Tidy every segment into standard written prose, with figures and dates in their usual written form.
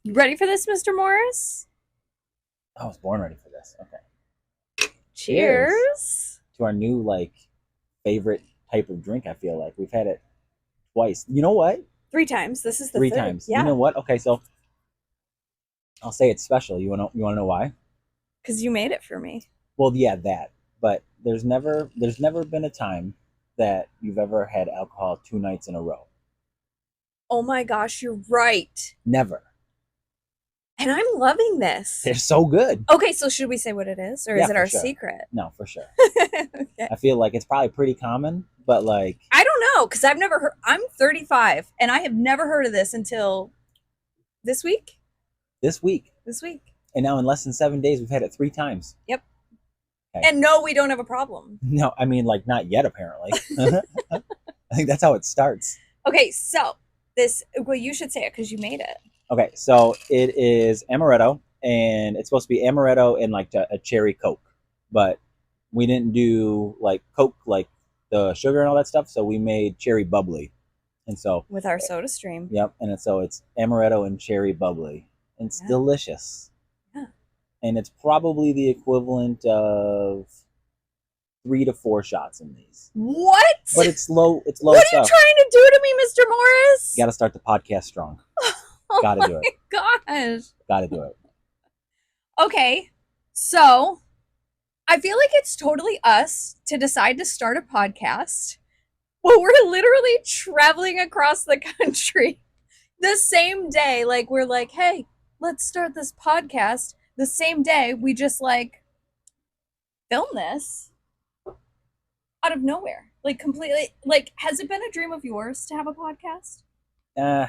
You ready for this, Mr. Morris? I was born ready for this. Okay. Cheers Cheers. to our new favorite type of drink. I feel like we've had it twice. You know what? 3 times. This is the Three third. times. You know Yeah, what? Okay, so I'll say it's special. You wanna know why? because you made it for me. Well, yeah, that. But there's never been a time that you've ever had alcohol 2 nights in a row. Oh my gosh, you're right. Never. And I'm loving this. They're so good. Okay, so should we say what it is, or Yeah, is it for our sure. secret? No, for sure. Okay. I feel like it's probably pretty common, but I don't know, because I've never heard. I'm 35, and I have never heard of this until this week. this week, This week. and now in less than 7 days, we've had it 3 times. Yep. Okay. And no, we don't have a problem. No, I mean not yet apparently. I think that's how it starts. Okay, so this. Well, you should say it because you made it. Okay, so it is amaretto, and it's supposed to be amaretto and like a cherry Coke, but we didn't do like Coke, like the sugar and all that stuff. So we made cherry bubbly, and so With our soda stream. yep, so it's amaretto and cherry bubbly. And it's Yeah. delicious, Yeah. and it's probably the equivalent of 3 to 4 shots in these. What? But it's low. It's low What are you stuff. trying to do to me, Mr. Morris? Got to start the podcast strong. Oh Got to do my it. gosh. Got to do it. Okay, so I feel like it's totally us to decide to start a podcast. Well, we're literally traveling across the country the same day. Like, we're like, hey, let's start this podcast. The same day, we just like film this out of nowhere. Like, completely. Like, has it been a dream of yours to have a podcast? Uh,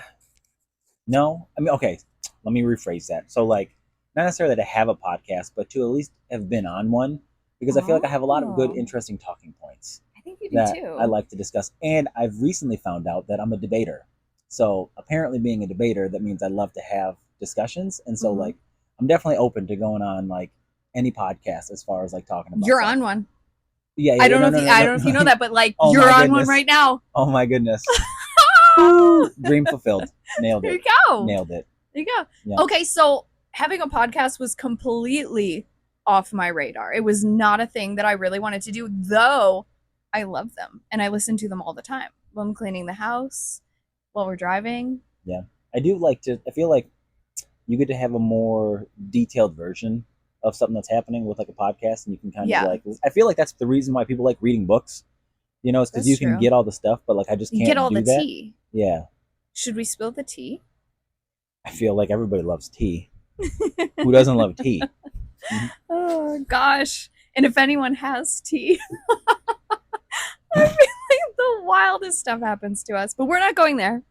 no, I mean, okay. Let me rephrase that. So, not necessarily to have a podcast, but to at least have been on one, because I feel like I have a lot of good, Oh, interesting talking points I think you do that I too. like to discuss. And I've recently found out that I'm a debater. So, apparently, being a debater, that means I love to have discussions. And so, Mhm. I'm definitely open to going on any podcast as far as talking about You're stuff. on one. Yeah, I yeah, don't know no, if no, you, no, I no, don't know if you know no. that, but like Oh you're my on one goodness. right now. Oh my goodness. Ah! Woo! Dream fulfilled. Nailed There it. you go. Nailed it. There you go. Yeah. Okay, so having a podcast was completely off my radar. It was not a thing that I really wanted to do, though I love them and I listen to them all the time while I'm cleaning the house, while we're driving. Yeah. I do like to, I feel like you get to have a more detailed version of something that's happening with a podcast, and you can kind of Yeah, I feel like that's the reason why people like reading books, is because that's you can true. get all the stuff, but I just You get can't all the do that. tea. Yeah. Should we spill the tea? I feel like everybody loves tea. Who doesn't love tea? Mhm. Oh, gosh. And if anyone has tea, I feel like the wildest stuff happens to us, but we're not going there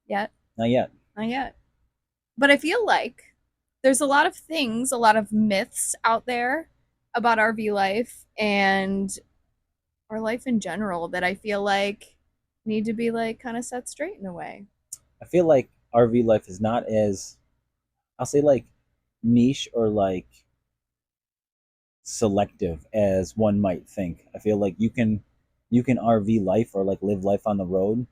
yet. Not yet. Not yet. But I feel like there's a lot of things, a lot of myths out there about RV life and our life in general that I feel like need to be like kind of set straight in a way. I feel like RV life is not as, I'll say, niche or selective as one might think. I feel like you can RV life or live life on the road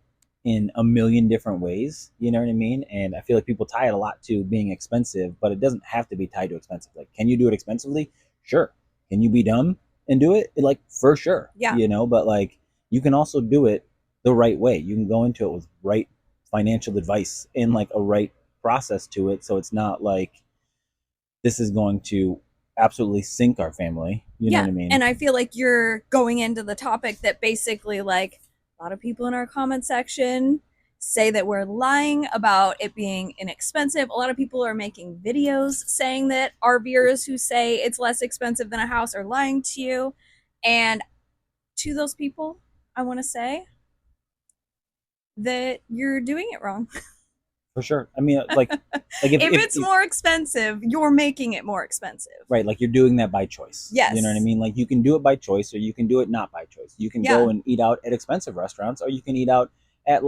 in a million different ways. You know what I mean? And I feel like people tie it a lot to being expensive, but it doesn't have to be tied to expensive. Can you do it expensively? Sure. Can you be dumb and do it? For sure. Yeah. But you can also do it the right way. You can go into it with right financial advice and a right process to it, so it's not this is going to absolutely sink our family. You know Yeah. what I mean? And I feel like you're going into the topic that basically, like, a lot of people in our comment section say that we're lying about it being inexpensive. A lot of people are making videos saying that RVers who say it's less expensive than a house are lying to you. And to those people, I want to say that you're doing it wrong. For sure. I mean, If it's more expensive, you're making it more expensive. right, you're doing that by choice. Yes. You know what I mean? You can do it by choice, or you can do it not by choice. You can Yeah. go and eat out at expensive restaurants, or you can eat out at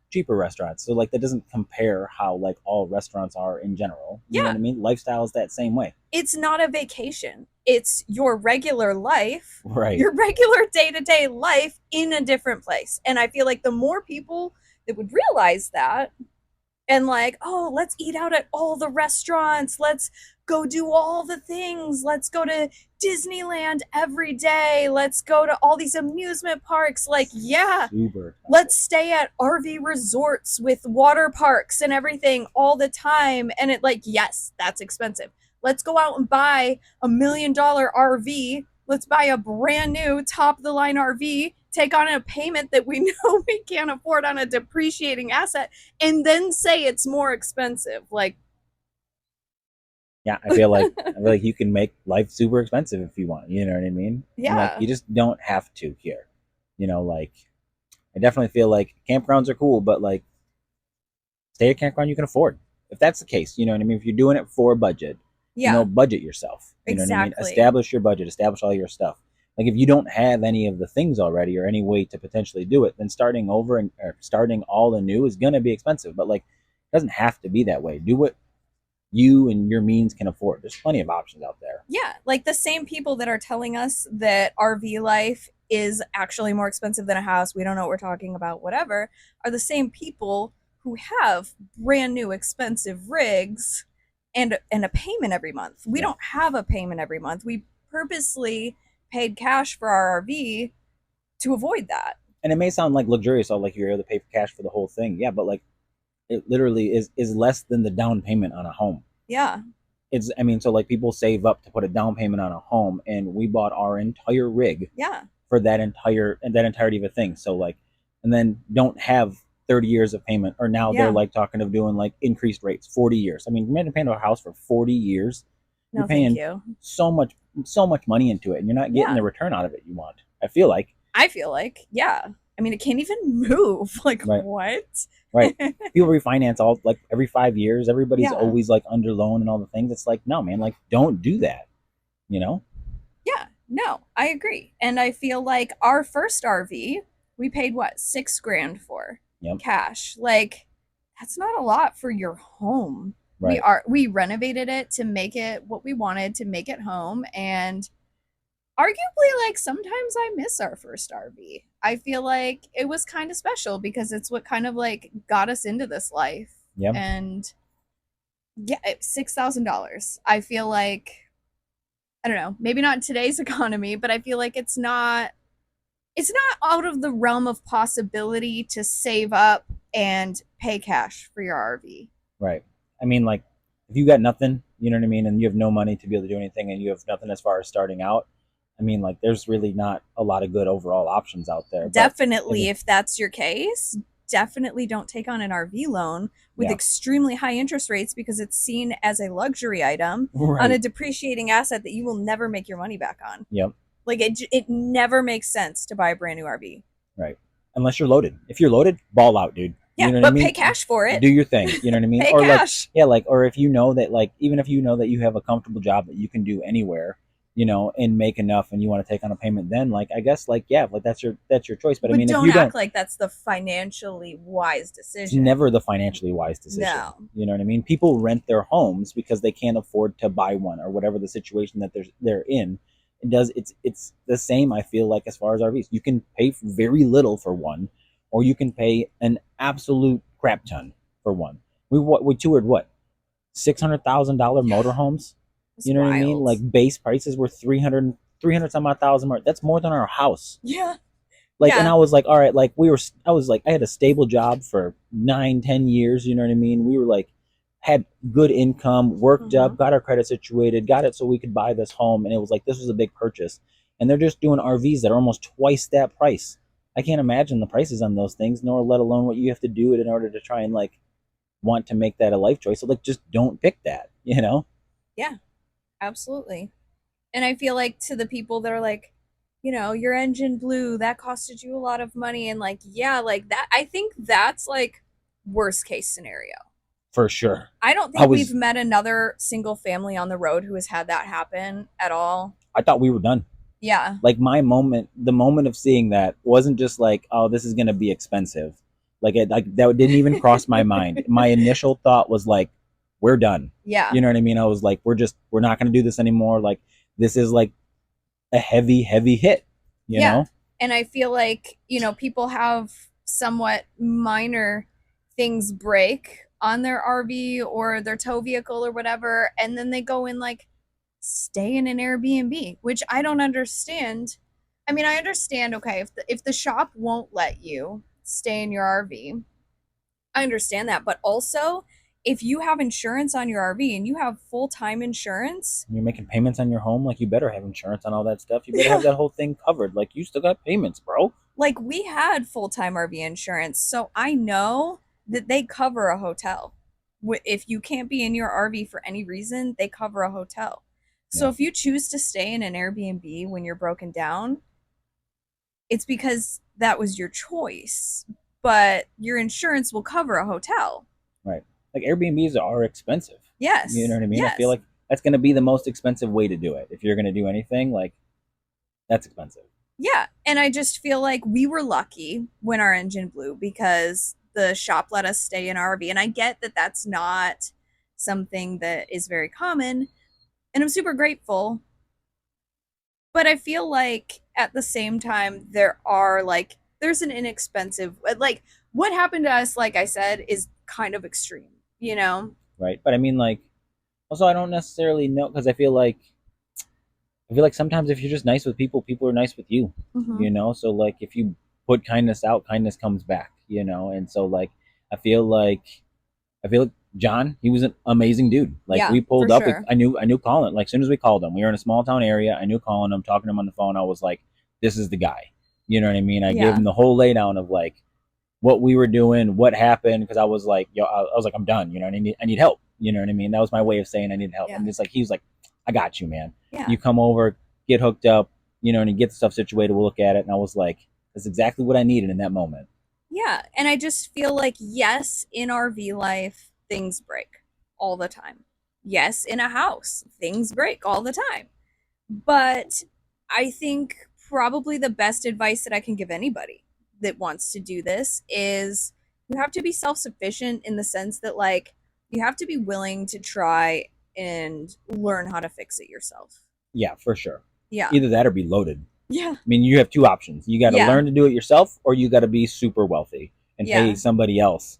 cheaper restaurants. So that doesn't compare how all restaurants are in general. You know Yeah. what I mean? Lifestyle is that same way. It's not a vacation. It's your regular life, Right. your regular day-to-day life in a different place. And I feel like the more people that would realize that, and like, oh, let's eat out at all the restaurants, let's go do all the things, let's go to Disneyland every day, let's go to all these amusement parks. Like, yeah, Super let's expensive. stay at RV resorts with water parks and everything all the time. And it, like, yes, that's expensive. Let's go out and buy $1 million RV. Let's buy a brand new top of the line RV, take on a payment that we know we can't afford on a depreciating asset, and then say it's more expensive. Like, Yeah, I feel like you can make life super expensive if you want. You know what I mean? And like yeah, you just don't have to here. Like I definitely feel like campgrounds are cool, but like stay at a campground you can afford. If that's the case, you know what I mean? If you're doing it for a budget, yeah, budget yourself. You know what I mean? exactly. Establish your budget, establish all your stuff. Like if you don't have any of the things already or any way to potentially do it, then starting over and or starting all anew is gonna be expensive. But like it doesn't have to be that way. Do what you and your means can afford. There's plenty of options out there. Yeah, like the same people that are telling us that RV life is actually more expensive than a house, we don't know what we're talking about, whatever, are the same people who have brand new expensive rigs and a payment every month. We Yeah. don't have a payment every month. We purposely paid cash for our RV to avoid that. And it may sound like luxurious, or like you're able to pay for cash for the whole thing. Yeah, but like it literally is less than the down payment on a home. Yeah. It's I mean, so like people save up to put a down payment on a home, and we bought our entire rig Yeah. for that entirety of a thing. So like, and then don't have 30 years of payment, or now they're Yeah. like talking of doing like increased rates, 40 years. I mean, imagine paying a house for 40 years. You're No, thank paying you. so much so much money into it, and you're not getting Yeah. the return out of it you want. I feel like. I feel like, yeah. I mean, it can't even move. Like, Right. what? Right. People refinance all like every 5 years. Everybody's Yeah. always like under loan and all the things. It's like, no, man, like don't do that. You know? Yeah, no, I agree. And I feel like our first RV, we paid what, 6 grand for Yep. cash. Like, that's not a lot for your home. Right. We renovated it to make it what we wanted, to make it home. And arguably, like, sometimes I miss our first RV. I feel like it was kind of special because it's what kind of like got us into this life. Yep. And yeah, $6,000. I feel like, I don't know, maybe not in today's economy, but I feel like it's not out of the realm of possibility to save up and pay cash for your RV. Right. I mean, like, if you got nothing, you know what I mean, and you have no money to be able to do anything, and you have nothing as far as starting out, I mean, like, there's really not a lot of good overall options out there. But if Definitely, you, if that's your case, definitely don't take on an RV loan with yeah, extremely high interest rates because it's seen as a luxury item on a right, depreciating asset that you will never make your money back on. yep, Like, it never makes sense to buy a brand new RV. right. Unless you're loaded. If you're loaded, ball out, dude. You Yeah, know what I but pay mean? cash for it. Do your thing. You know what I mean? Pay Or like, cash. yeah, like, or if you know that, like, even if you know that you have a comfortable job that you can do anywhere, and make enough, and you want to take on a payment, then like, I guess, like, yeah, like that's your choice. But I But mean, if don't you act don't, like that's the financially wise it's decision. never the financially wise decision. No. You know what I mean? People rent their homes because they can't afford to buy one, or whatever the situation that they're in. It's the same. I feel like as far as RVs, you can pay very little for one, or you can pay an absolute crap ton for one. We toured what, $600,000 Yeah, motorhomes. it's You know what I mean? wild. Like base prices were 300 some odd thousand more. That's more than our house. Yeah. Like, and Yeah. I was like, all right, like I was like, I had a stable job for 9, 10 years. You know what I mean? We were like, had good income, worked Mm-hmm. up, got our credit situated, got it so we could buy this home. And it was like, this was a big purchase. And they're just doing RVs that are almost twice that price. I can't imagine the prices on those things, nor let alone what you have to do it in order to try and like want to make that a life choice. So like, just don't pick that. Yeah, absolutely. And I feel like to the people that are like, your engine blew, that costed you a lot of money. And like, yeah, like that, I think that's like worst case scenario. For sure. I don't I think we've was, met another single family on the road who has had that happen at all. I thought we were done. Yeah. Like the moment of seeing that wasn't just like, oh, this is gonna be expensive. Like that didn't even cross my mind. My initial thought was like, we're done. Yeah. You know what I mean? I was like, we're not gonna do this anymore. Like this is like a heavy, heavy hit. You Yeah. know? And I feel like, people have somewhat minor things break on their RV or their tow vehicle or whatever, and then they go and like stay in an Airbnb, which I don't understand. I mean, I understand, okay, if the shop won't let you stay in your RV, I understand that, but also if you have insurance on your RV and you have full-time insurance, And you're making payments on your home, like you better have insurance on all that stuff. You better have yeah, that whole thing covered. Like you still got payments, bro. like we had full-time RV insurance, so I know that they cover a hotel. If you can't be in your RV for any reason, they cover a hotel. So Yeah, if you choose to stay in an Airbnb when you're broken down, it's because that was your choice, but your insurance will cover a hotel. right. Like Airbnbs are expensive. You know Yes, what I mean? I feel yes. like that's going to be the most expensive way to do it. If you're going to do anything, like that's expensive. Yeah, and I just feel like we were lucky when our engine blew because the shop let us stay in our RV. And I get that that's not something that is very common, and I'm super grateful. But I feel like at the same time, there's an inexpensive, like, what happened to us, like I said, is kind of extreme, you know? Right. But I mean, like, also, I don't necessarily know because I feel like sometimes if you're just nice with people, people are nice with you. Hmm. So like if you put kindness out, kindness comes back. And so like I feel like I feel like John, he was an amazing dude. Like Yeah, we for pulled up, sure. I knew calling. Like as soon as we called him, we were in a small town area. I knew calling him, talking to him on the phone. I was like, this is the guy. You know what I mean? I gave Yeah, him the whole laydown of like what we were doing, what happened, because I was like, yo, I was like, I'm done. I need help. You know what I mean? That was my way of saying I need help. yeah, And it's like he was like, I got you, man. yeah. You come over, get hooked up, and you get the stuff situated. We'll look at it. And I was like, that's exactly what I needed in that moment. Yeah, and I just feel like, yes, in RV life, things break all the time. Yes, in a house, things break all the time. But I think probably the best advice that I can give anybody that wants to do this is you have to be self-sufficient in the sense that, like, you have to be willing to try and learn how to fix it yourself. Yeah, for sure. Yeah. Either that or be loaded. Yeah. I mean, you have two options. You got to Yeah. learn to do it yourself, or you got to be super wealthy and pay Yeah. somebody else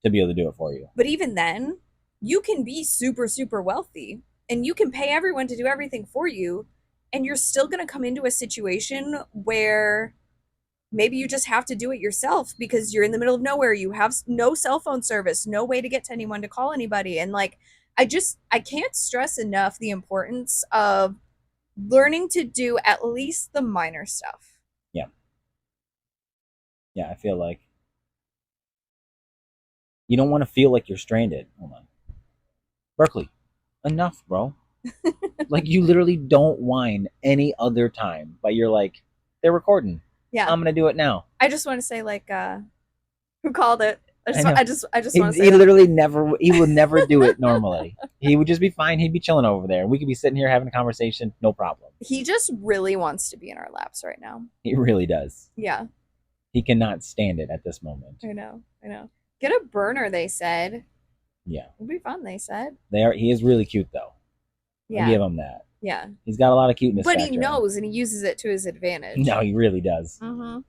to be able to do it for you. But even then, you can be super, super wealthy and you can pay everyone to do everything for you. And you're still going to come into a situation where maybe you just have to do it yourself because you're in the middle of nowhere. You have no cell phone service, no way to get to anyone to call anybody. And like, I can't stress enough the importance of learning to do at least the minor stuff. Yeah, yeah. I feel like you don't want to feel like you're stranded. Hold on, Berkeley. Enough, bro. Like you literally don't whine any other time, but you're like, they're recording. Yeah. I'm gonna do it now. I just want to say, like, who called it? I know. I just He, want to say he that. literally never. He would never do it normally. He would just be fine. He'd be chilling over there. We could be sitting here having a conversation, no problem. He just really wants to be in our laps right now. He really does. Yeah, He cannot stand it at this moment. I know. I know. Get a burner, they said. Yeah, It'll be fun, they said. they are. He is really cute though. I'll Yeah, give him that. yeah. He's got a lot of cuteness But he factor in him. knows and he uses it to his No, advantage. he really does. Mm-hmm.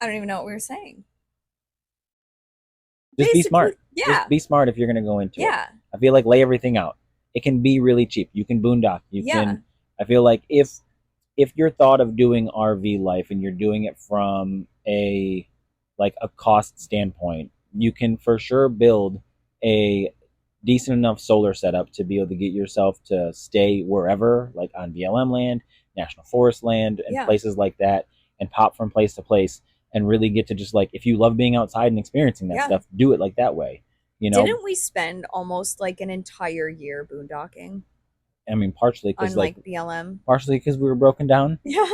I don't even know what we were saying. Just be Basically, smart. Just yeah, be smart if you're going to go into it. yeah, I feel like lay everything out. It can be really cheap. You can boondock. You yeah, can. I feel like if you're thought of doing RV life and you're doing it from a cost standpoint, you can for sure build a decent enough solar setup to be able to get yourself to stay wherever, like on BLM land, national forest land, and yeah, places like that, and pop from place to place and really get to just like if you love being outside and experiencing that yeah. stuff, do it like that way. You know, Didn't we spend almost like an entire year boondocking I mean, partially because on like like BLM? partially because we were broken down. Yeah.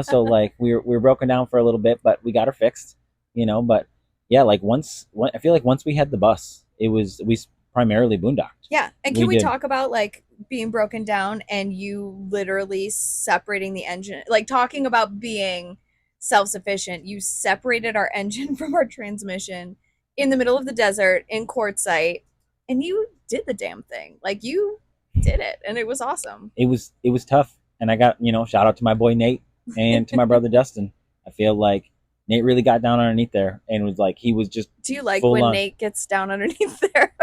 So like we were broken down for a little bit, but we got her fixed. But yeah, like I feel like once we had the bus, we primarily boondocked. Yeah. And We can we did. talk about like being broken down and you literally separating the engine, like talking about being self sufficient? You separated our engine from our transmission in the middle of the desert in quartzite, and you did the damn thing. Like you did it, and it was awesome. It was tough, and I got shout out to my boy Nate and to my brother Dustin. I feel like Nate really got down underneath there and was like, he was just Do you like full when on. Nate gets down underneath there?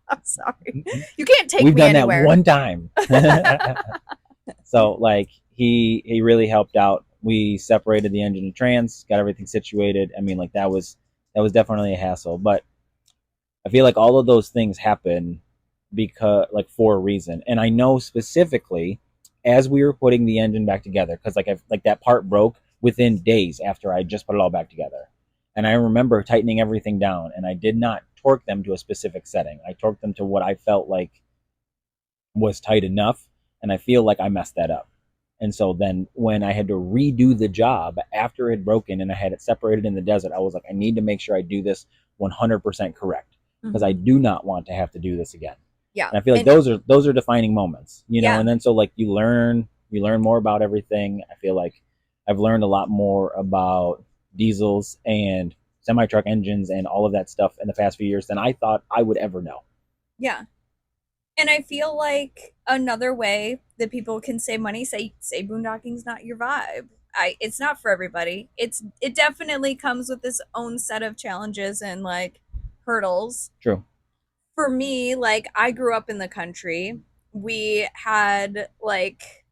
I'm sorry. You can't take We've me done that anywhere. one time. So like he really helped out. We separated the engine and trans, got everything situated. I mean, like that was definitely a hassle, but I feel like all of those things happen because like for a reason. And I know specifically as we were putting the engine back together, because like that part broke within days after I just put it all back together. And I remember tightening everything down, and I did not torque them to a specific setting. I torqued them to what I felt like was tight enough, and I feel like I messed that up. And so then when I had to redo the job after it had broken and I had it separated in the desert, I was like, I need to make sure I do this 100% correct because I Mhm. do not want to have to do this again. Yeah. And I feel like And those are defining moments, you know. yeah. And then so like you learn more about everything. I feel like I've learned a lot more about diesels and semi truck engines and all of that stuff in the past few years than I thought I would ever know. Yeah. And I feel like another way that people can save money, say boondocking's not your vibe. It's not for everybody. It definitely comes with its own set of challenges and like hurdles. True. For me, like I grew up in the country. We had like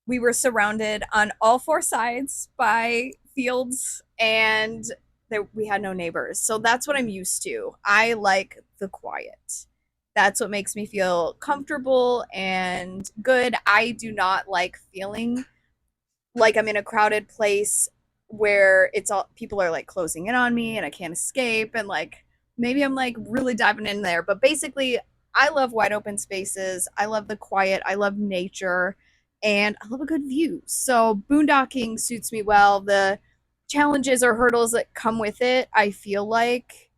we were surrounded on all four sides by fields and there, we had no neighbors. So that's what I'm used to. I like the quiet. That's what makes me feel comfortable and good. I do not like feeling like I'm in a crowded place where it's all people are like closing in on me and I can't escape and like maybe I'm like really diving in there. But basically, I love wide open spaces. I love the quiet. I love nature and I love a good view. So boondocking suits me well. The challenges or hurdles that come with it, I feel like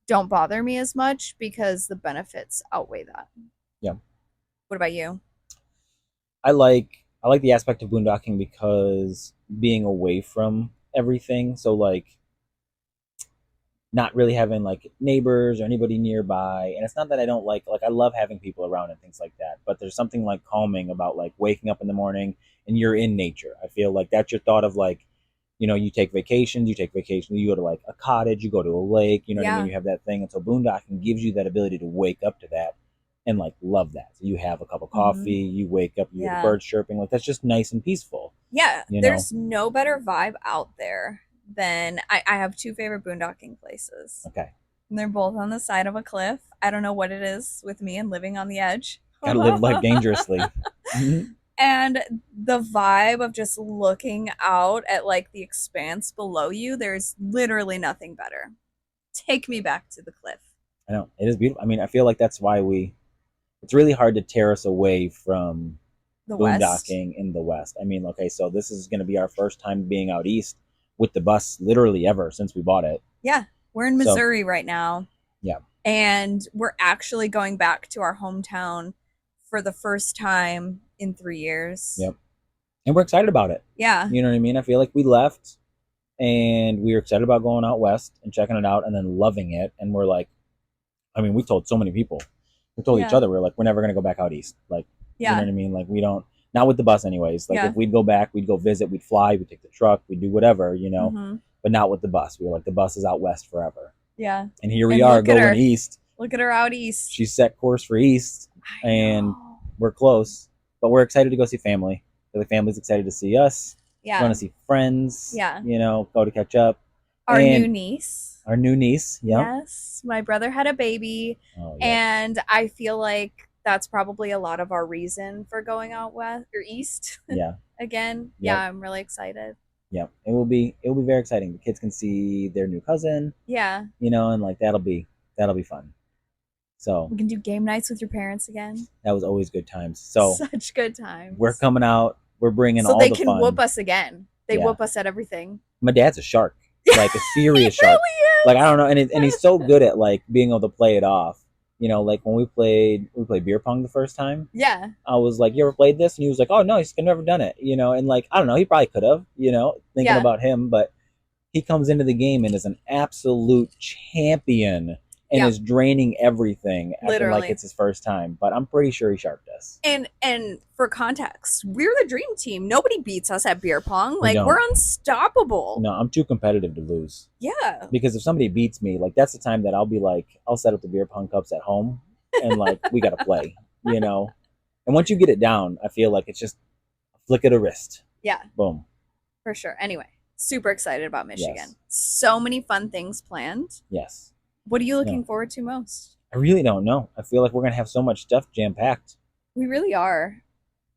don't bother me as much because the benefits outweigh that. Yeah. What about you? I like the aspect of boondocking because being away from everything. So like not really having like neighbors or anybody nearby. And it's not that I don't like I love having people around and things like that. But there's something like calming about like waking up in the morning and you're in nature. I feel like that's your thought of like, you know, you take vacations, you go to like a cottage, you go to a lake, you know what I mean? Yeah. You have that thing. And so boondocking gives you that ability to wake up to that and like love that. So you have a cup of coffee, Mm-hmm. you wake up, you hear the Yeah. birds chirping, like that's just nice and peaceful, Yeah, you know? there's no better vibe out there than I have two favorite boondocking places. Okay. And they're both on the side of a cliff. I don't know what it is with me and living on the edge. Gotta live life dangerously. Mm-hmm. And the vibe of just looking out at like the expanse below you, there's literally nothing better. Take me back to the cliff. I know. It is beautiful. I mean, I feel like that's why it's really hard to tear us away from The West. boondocking in the West. I mean, okay, so this is going to be our first time being out east with the bus literally ever since we bought it. Yeah, we're in So, Missouri right now. yeah, And we're actually going back to our hometown for the first time in 3 years. yep. And we're excited about it. Yeah. You know what I mean? I feel like we left and we were excited about going out west and checking it out and then loving it. And we're like, I mean, we told so many people. We told each Yeah. other, we're like, we're never going to go back out east. Like, you know Yeah. what I mean? Like, we don't, not with the bus, anyways. Like, Yeah. if we'd go back, we'd go visit, we'd fly, we'd take the truck, we'd do whatever, you know, Mm-hmm. but not with the bus. We were like, the bus is out west forever. Yeah. And here we And are look at going her. east. Look at her out east. She's set course for east, I and know. we're close, but we're excited to go see family. The family's excited to see us. Want Yeah. to see friends. Yeah. You know, go to catch up. Our new And niece. our new niece. Yep. Yes. My brother had a baby. Oh, yep. And I feel like that's probably a lot of our reason for going out west or east Yeah. again. Yep. Yeah, I'm really excited. Yep. It will be very exciting. The kids can see their new cousin, Yeah. you know, and like that'll be fun. So We can do game nights with your parents again. that was always good times. So Such good times. we're coming out. We're bringing So all they the can fun. whoop us again. They Yeah. whoop us at everything. My dad's a shark, like a He serious shark. really is. Like I don't know, and he's so good at like being able to play it off. You know, like when we played beer pong the first time. Yeah. I was like, "You ever played this?" And he was like, "Oh no, he's never done it." You know, and like I don't know, he probably could have. You know, thinking Yeah. about him, but he comes into the game and is an absolute champion and is draining everything, acting like Literally. it's his first time. But I'm pretty sure he sharped us. And for context, we're the dream team. Nobody beats us at beer pong. We Like we're don't. unstoppable. No, I'm too competitive to lose. Yeah. Because if somebody beats me, like that's the time that I'll be like, I'll set up the beer pong cups at home, and like we gotta play, you know. And once you get it down, I feel like it's just a flick of the wrist. Yeah, Boom. for sure. Anyway, super excited about Yes. Michigan. So many fun things planned. Yes. What are you No, looking forward to most? I really don't know. I feel like we're gonna have so much stuff jam packed. We really are.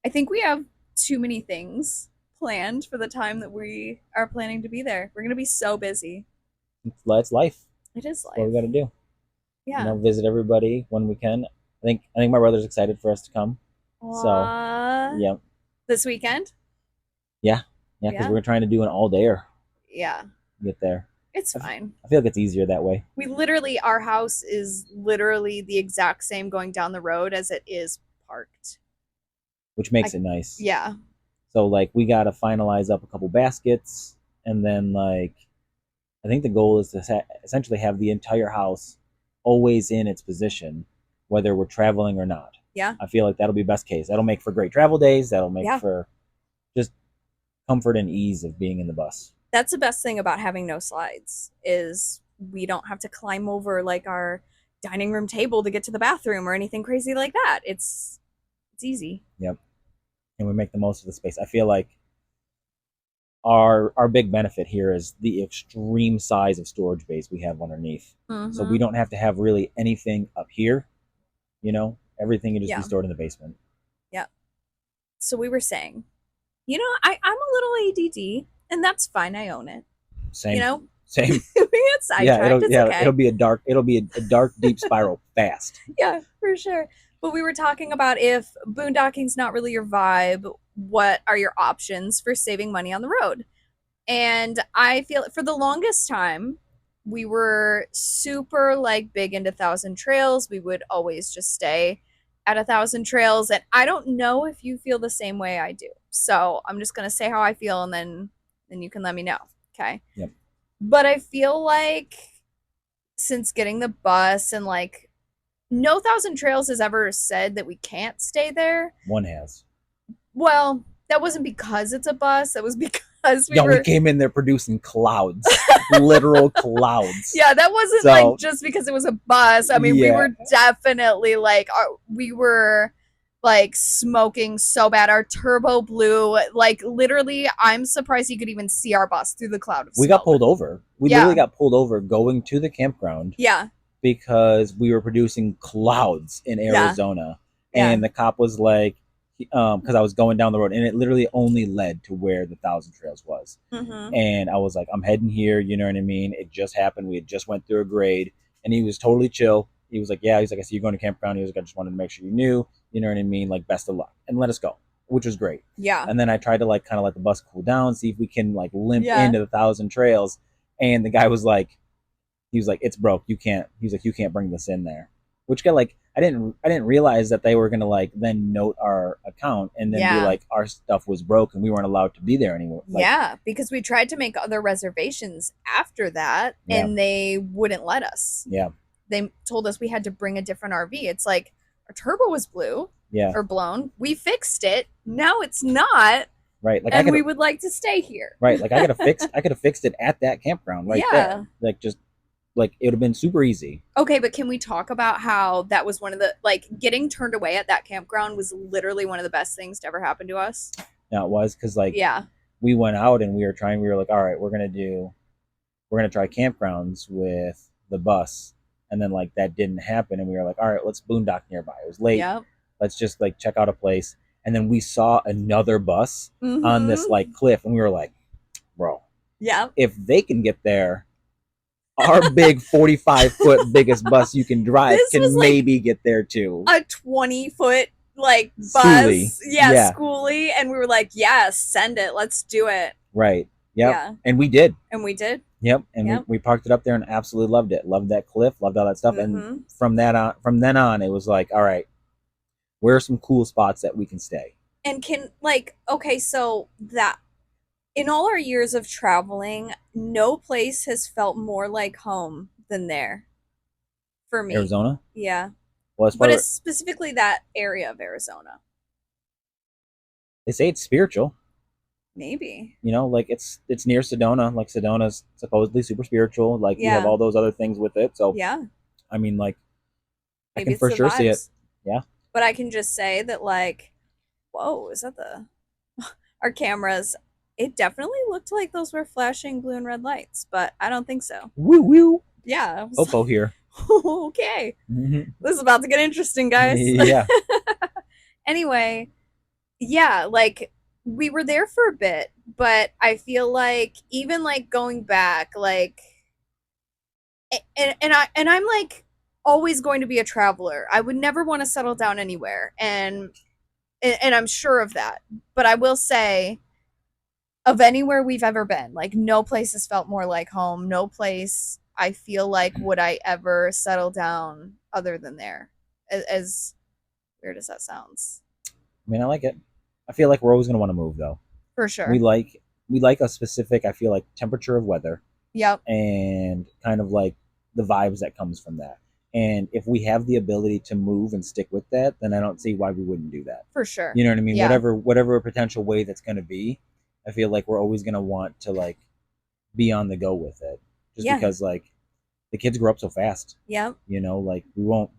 I think we have too many things planned for the time that we are planning to be there. We're going to be so busy. It's life. It is That's what we life. gotta do. Yeah. Visit everybody when we can. I think my brother's excited for us to come. So yeah, This weekend? yeah, yeah, because Yeah. we're trying to do an all dayer. Yeah. Get there. It's fine. I feel like it's easier that way. We literally, our house is literally the exact same going down the road as it is parked. Which makes it nice. Yeah. So like we gotta finalize up a couple baskets, and then like I think the goal is to essentially have the entire house always in its position, whether we're traveling or not. Yeah. I feel like that'll be best case. That'll make for great travel days. That'll make Yeah. for just comfort and ease of being in the bus. That's the best thing about having no slides is we don't have to climb over like our dining room table to get to the bathroom or anything crazy like that. It's easy. Yep. And we make the most of the space. I feel like our big benefit here is the extreme size of storage base we have underneath. So we don't have to have really anything up here. Everything can just be stored in the basement. Yeah. So we were saying, I'm a little ADD, and that's fine. I own it. Same. We get sidetracked. It'll be a dark, deep spiral fast. Yeah, for sure. But we were talking about if boondocking's not really your vibe, what are your options for saving money on the road? And I feel for the longest time, we were super like big into Thousand Trails. We would always just stay at 1,000 Trails. And I don't know if you feel the same way I do. So I'm just gonna say how I feel and then you can let me know. Okay. Yep. But I feel like since getting the bus and like no Thousand Trails has ever said that we can't stay there. One has. Well, that wasn't because it's a bus. That was because we came in there producing clouds, literal clouds. Yeah, that wasn't like just because it was a bus. I mean, we were definitely like, we were like smoking so bad. Our turbo blew. Like literally, I'm surprised you could even see our bus through the cloud of smoke. We got pulled over. We literally got pulled over going to the campground. Yeah. Because we were producing clouds in Arizona. Yeah. And the cop was like, because I was going down the road, and it literally only led to where the Thousand Trails was. And I was like, I'm heading here, you know what I mean? It just happened. We had just went through a grade, and he was totally chill. He was like, yeah, he's like, I see you going to campground. He was like, I just wanted to make sure you knew, you know what I mean? Like, best of luck, and let us go, which was great. Yeah. And then I tried to like kind of let the bus cool down, see if we can like limp into the Thousand Trails. And the guy was like, it's broke. You can't. He's like, you can't bring this in there. Which got like, I didn't realize that they were gonna like then note our account and then be like, our stuff was broke and we weren't allowed to be there anymore. Like, because we tried to make other reservations after that and they wouldn't let us. Yeah. They told us we had to bring a different RV. It's like our turbo was blue. Yeah. Or blown. We fixed it. Now it's not. Right. Like and we would like to stay here. Right. Like I could have fixed it at that campground right there. Like just like it would have been super easy. Okay, but can we talk about how that was one of the like getting turned away at that campground was literally one of the best things to ever happen to us? Yeah, it was because like we went out and we were like, all right, we're gonna try campgrounds with the bus, and then like that didn't happen, and we were like, all right, let's boondock nearby. It was late. Yep. Let's just like check out a place, and then we saw another bus on this like cliff, and we were like, bro, if they can get there. Our big 45-foot biggest bus you can drive can maybe get there too. A 20-foot like bus. Schoolie. Yeah, schoolie. And we were like, send it. Let's do it. Right. Yep. Yeah. And we did. Yep. And we parked it up there and absolutely loved it. Loved that cliff. Loved all that stuff. And from then on, it was like, all right, where are some cool spots that we can stay? And so that in all our years of traveling, no place has felt more like home than there. for me. Arizona. Yeah. Well, as But far it's specifically that area of Arizona. they say it's spiritual. Maybe. You know, like it's near Sedona. Like Sedona's supposedly super spiritual. Like you have Yeah. all those other things with it. So Yeah. I mean, like I Maybe can it's for the sure see it. vibes. Yeah. But I can just say that, like, whoa, is that our cameras? It definitely looked like those were flashing blue and red lights, but I don't think so. Woo woo. Yeah, I was Popo here. like, okay, Hmm. this is about to get interesting, guys. Yeah. Anyway, yeah, like we were there for a bit, but I feel like even like going back, like, and I'm like always going to be a traveler. I would never want to settle down anywhere, and I'm sure of that. But I will say, of anywhere we've ever been, like no place has felt more like home. No place I feel like would I ever settle down other than there. As weird as that sounds, I mean, I like it. I feel like we're always gonna want to move though. for We sure. like we like a specific. I feel like temperature of weather Yep, and kind of like the vibes that comes from that. And if we have the ability to move and stick with that, then I don't see why we wouldn't do that. for sure. You know what I mean? Yeah, Whatever potential way that's going to be, I feel like we're always going to want to like be on the go with it, just yeah, because like the kids grow up so fast. yep, You know, like we won't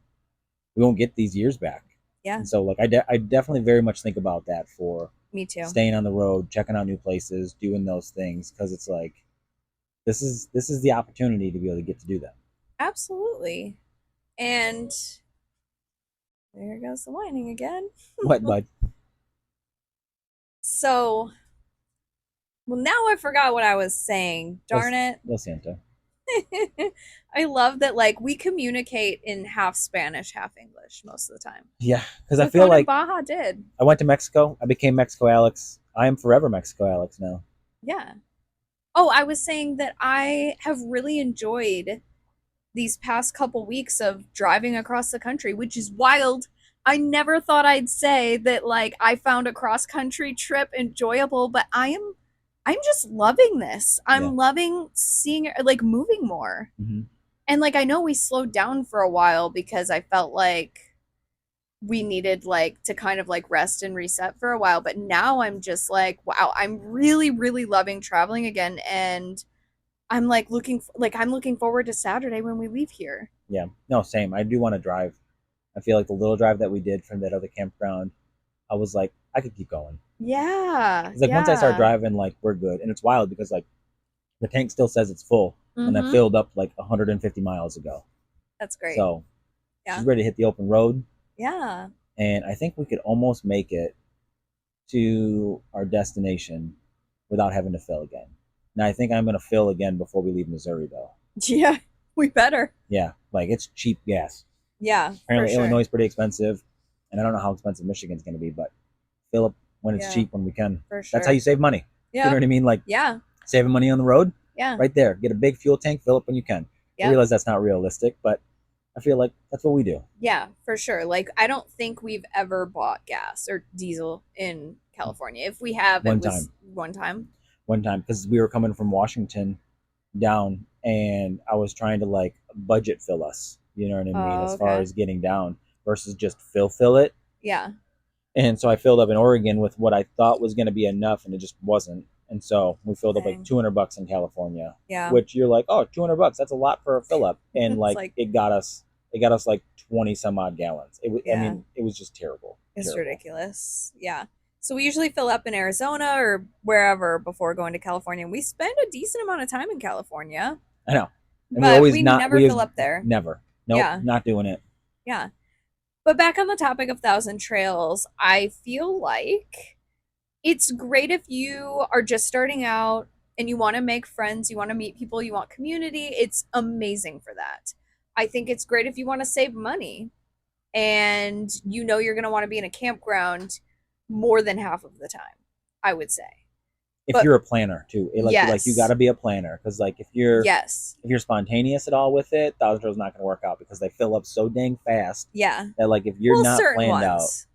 get these years back. yeah. And so like I definitely very much think about that for Me too. staying on the road, checking out new places, doing those things because it's like this is the opportunity to be able to get to do that. Absolutely. And there goes the whining again. What, bud? So, well, now I forgot what I was saying. Darn it. Los Santo. I love that, like, we communicate in half Spanish, half English most of the time. Yeah, because I So feel Con and like Baja did. I went to Mexico. I became Mexico Alex. I am forever Mexico Alex now. Yeah. Oh, I was saying that I have really enjoyed these past couple weeks of driving across the country, which is wild. I never thought I'd say that like I found a cross country trip enjoyable, but I'm just loving this. Yeah. I'm loving seeing like moving more. Hmm. And like I know we slowed down for a while because I felt like we needed like to kind of like rest and reset for a while, but now I'm just like wow, I'm really loving traveling again, and I'm looking forward to Saturday when we leave here. Yeah. No, same. I do want to drive. I feel like the little drive that we did from that other campground, I was like, I could keep going. Yeah, It's like once I start yeah. driving, like we're good. And it's wild because like the tank still says it's full, and I Mm-hmm. filled up like 150 miles ago. That's great. So Yeah. she's ready to hit the open road, Yeah. and I think we could almost make it to our destination without having to fill again. Now I think I'm gonna fill again before we leave Missouri though. Yeah. We better. Yeah, like it's cheap gas. Yeah, for Apparently sure. Illinois is pretty expensive, and I don't know how expensive Michigan's gonna be, but fill up when it's Yeah, cheap when we can. for That's how sure. you save money. You know Yep. what I mean? Like Yeah. saving money on the road, Yeah. right there. Get a big fuel tank, fill up when you can. I Yep. realize that's not realistic, but I feel like that's what we do. Yeah, for sure. Like I don't think we've ever bought gas or diesel in California. If we have, it One was time, one time. one time, because we were coming from Washington down, and I was trying to like budget fill us. You know what I mean? Oh, As far okay. as getting down versus just fill it. Yeah. And so I filled up in Oregon with what I thought was going to be enough, and it just wasn't. And so we filled up like Dang. $200 in California, Yeah. which you're like, oh, $200, that's a lot for a fill up. And It's like like, it got us like 20 some odd gallons. I yeah, mean, it was just terrible, it's terrible. ridiculous. Yeah. So we usually fill up in Arizona or wherever before going to California. We spend a decent amount of time in California, I know. And we but always we not, never we fill always up there. never, nope, Yeah. not doing it. Yeah. But back on the topic of Thousand Trails, I feel like it's great if you are just starting out and you want to make friends, you want to meet people, you want community. It's amazing for that. I think it's great if you want to save money and you know you're going to want to be in a campground more than half of the time, I would say. If But you're a planner too, like you got yes, to be a planner because like yes, if you're spontaneous at all with it, Thousand Trail's not going to work out because they fill up so dang fast yeah. that like if you're Well, not certain planned out. ones.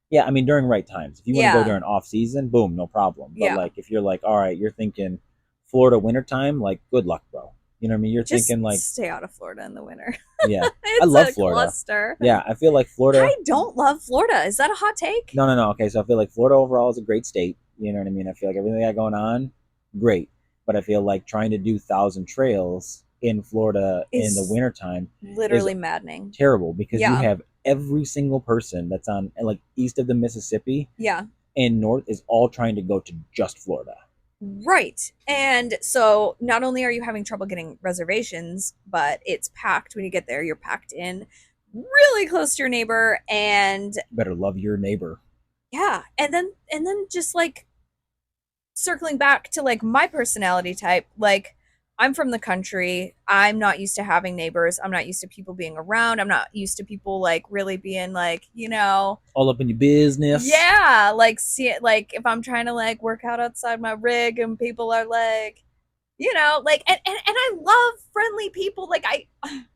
Yeah, I mean during right times. If you want to go Yeah, during off season, boom, no problem. But yeah, like if you're like, all right, you're thinking Florida wintertime, like good luck, bro. You know what I mean? You're Just thinking like, stay out of Florida in the winter. yeah, I It's love a Florida. cluster. Yeah, I feel like Florida. I don't love Florida. Is that a hot take? No, no, no. Okay, so I feel like Florida overall is a great state. You know what I mean? I feel like everything they got going on, great. But I feel like trying to do thousand trails in Florida in the Is wintertime is literally maddening. terrible because you Yeah. have every single person that's on like east of the Mississippi Yeah. and north is all trying to go to just Florida. Right. And so not only are you having trouble getting reservations, but it's packed when you get there. You're packed in really close to your neighbor and You better love your neighbor. yeah, and then just like circling back to like my personality type, like I'm from the country. I'm not used to having neighbors. I'm not used to people being around. I'm not used to people like really being like, All up in your business. yeah, like see it like if I'm trying to like work out outside my rig and people are like, like and I love friendly people. Like I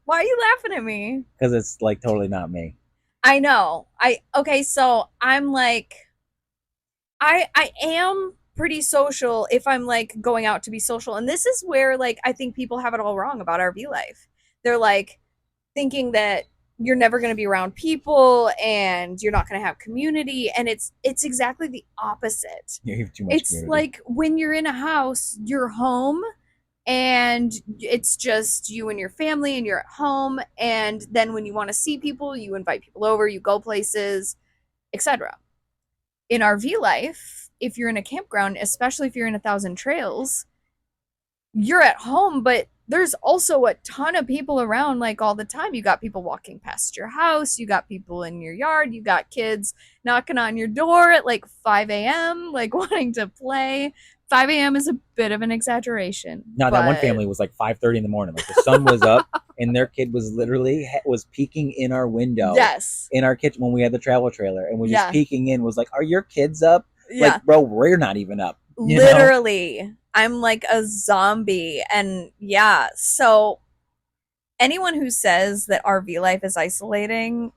why are you laughing at me? Because it's like totally not me. I know. I okay, so I'm like I am pretty social if I'm like going out to be social. And this is where like I think people have it all wrong about RV life. They're like thinking that you're never going to be around people and you're not going to have community and it's exactly the opposite. You have too much It's community. like when you're in a house, you're home and it's just you and your family and you're at home and then when you want to see people, you invite people over, you go places, etc. In RV life, if you're in a campground, especially if you're in 1,000 trails, you're at home, but there's also a ton of people around like all the time. You got people walking past your house, you got people in your yard, you got kids knocking on your door at like 5 a.m., like wanting to play. 5 a.m. is a bit of an exaggeration, Now that one but family was like 5:30 in the morning. Like the sun was up and their kid was literally was peeking in our window yes. in our kitchen when we had the travel trailer and was just Yeah. peeking in was like, "Are your kids up?" Yeah. Like, bro, we're not even up, you know? Literally. I'm like a zombie. And yeah, so anyone who says that RV life is isolating,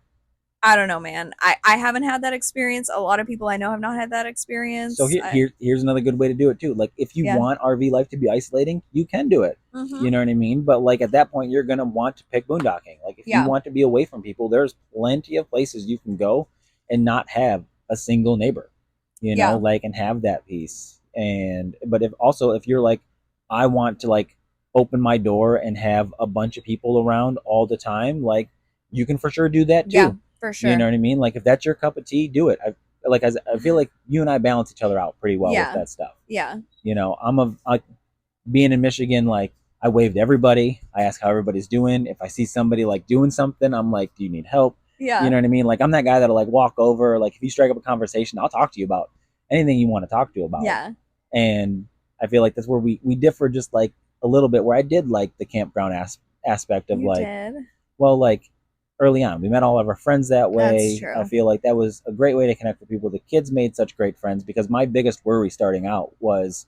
I don't know, man. I haven't had that experience. A lot of people I know have not had that So experience. here's another good way to do it too. Like if you Yeah. want RV life to be isolating, you can do it. Mm-hmm. You know what I mean? But like at that point, you're gonna want to pick boondocking. Like if you Yeah. want to be away from people, there's plenty of places you can go and not have a single neighbor. Yeah. Like and have that peace. And but if you're like, I want to like open my door and have a bunch of people around all the time, like you can for sure do that Yeah, too. for You know sure. what I mean? Like if that's your cup of tea, do it. I feel like you and I balance each other out pretty well with Yeah. that stuff. Yeah. I being in Michigan, like I wave to everybody. I ask how everybody's doing. If I see somebody like doing something, I'm like, do you need help? You Yeah. know what I mean? Like I'm that guy that'll like walk over. Like if you strike up a conversation, I'll talk to you about anything you want to talk to about. Yeah. And I feel like that's where we differ just like a little bit. Where I did like the campground aspect of You like, did. well, like early on, we met all of our friends that That's way. I true. feel like that was a great way to connect with people. The kids made such great friends because my biggest worry starting out was,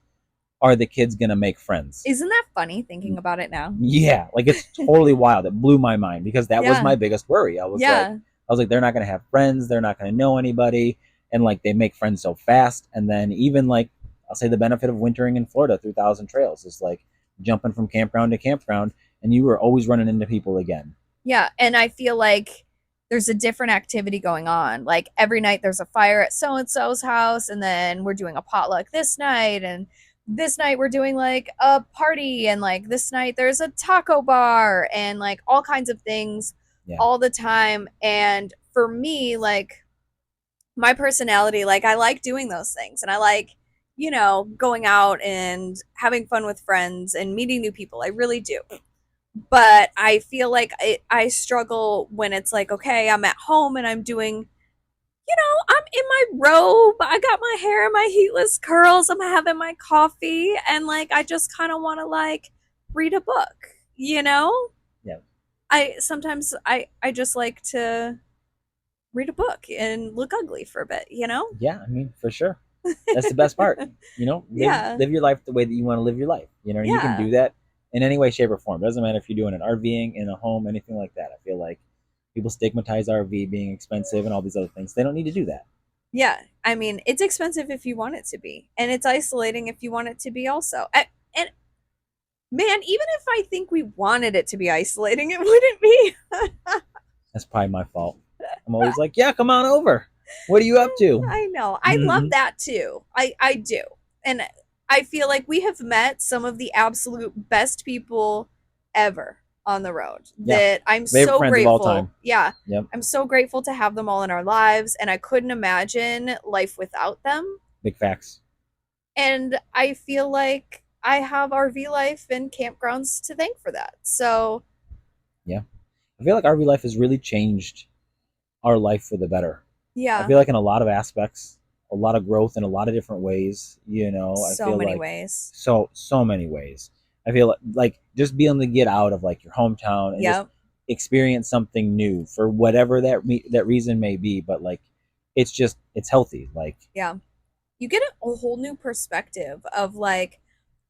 are the kids gonna make friends? Isn't that funny thinking about it now? Yeah, like it's totally wild. It blew my mind because that was Yeah. my biggest worry. Yeah. I was like, they're not gonna have friends. They're not gonna know anybody, and like they make friends so fast. And then even like I'll say the benefit of wintering in Florida through Thousand Trails is like jumping from campground to campground, and you were always running into people again. Yeah, and I feel like there's a different activity going on. Like every night there's a fire at so and so's house, and then we're doing a potluck this night, and this night we're doing like a party, and like this night there's a taco bar, and like all kinds of things Yeah, all the time. And for me, like my personality, like I like doing those things, and I like, going out and having fun with friends and meeting new people. I really do, but I feel like I struggle when it's like, okay, I'm at home and I'm doing, I'm in my robe. I got my hair in my heatless curls. I'm having my coffee and like I just kind of want to like read a book, you know? yeah, I sometimes I just like to read a book and look ugly for a bit, you know? yeah. I mean, for sure, that's the best part. Yeah. Live your life the way that you want to live your life. And you can Yeah. do that in any way, shape, or form. Doesn't matter if you're doing an RVing in a home, anything like that. I feel like people stigmatize RV being expensive and all these other things. They don't need to do that. Yeah. I mean, it's expensive if you want it to be, and it's isolating if you want it to be also. And Man, even if I think we wanted it to be isolating, it wouldn't be. That's probably my fault. I'm always like, yeah, come on over. What are you up to? I know. I love Mm-hmm. that too. I do. And I feel like we have met some of the absolute best people ever on the road Yeah, that I'm favorite so friends of all grateful. time. Yeah. Yep, I'm so grateful to have them all in our lives and I couldn't imagine life without them. big facts. And I feel like I have RV life and campgrounds to thank for that. So, Yeah, I feel like RV life has really changed our life for the better. I yeah, feel like in a lot of aspects, a lot of growth in a lot of different ways. I so feel many like ways. so many ways. I feel like just being able to get out of like your hometown and just Yep. experience something new for whatever that reason may be. But like, it's healthy. Like, Yeah. You get a whole new perspective of like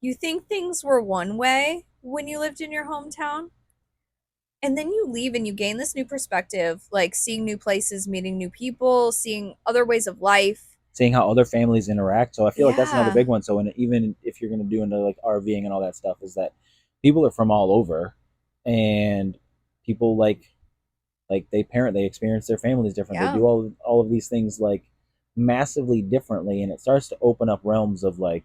you think things were one way when you lived in your hometown and then you leave and you gain this new perspective like seeing new places, meeting new people, seeing other ways of life. seeing how other families interact. So I feel like that's another Yeah. big one. So even if you're going to do into like RVing and all that stuff, is that people are from all over, and people like they experience their families different. They Yeah. do all of these things like massively differently, and it starts to open up realms of like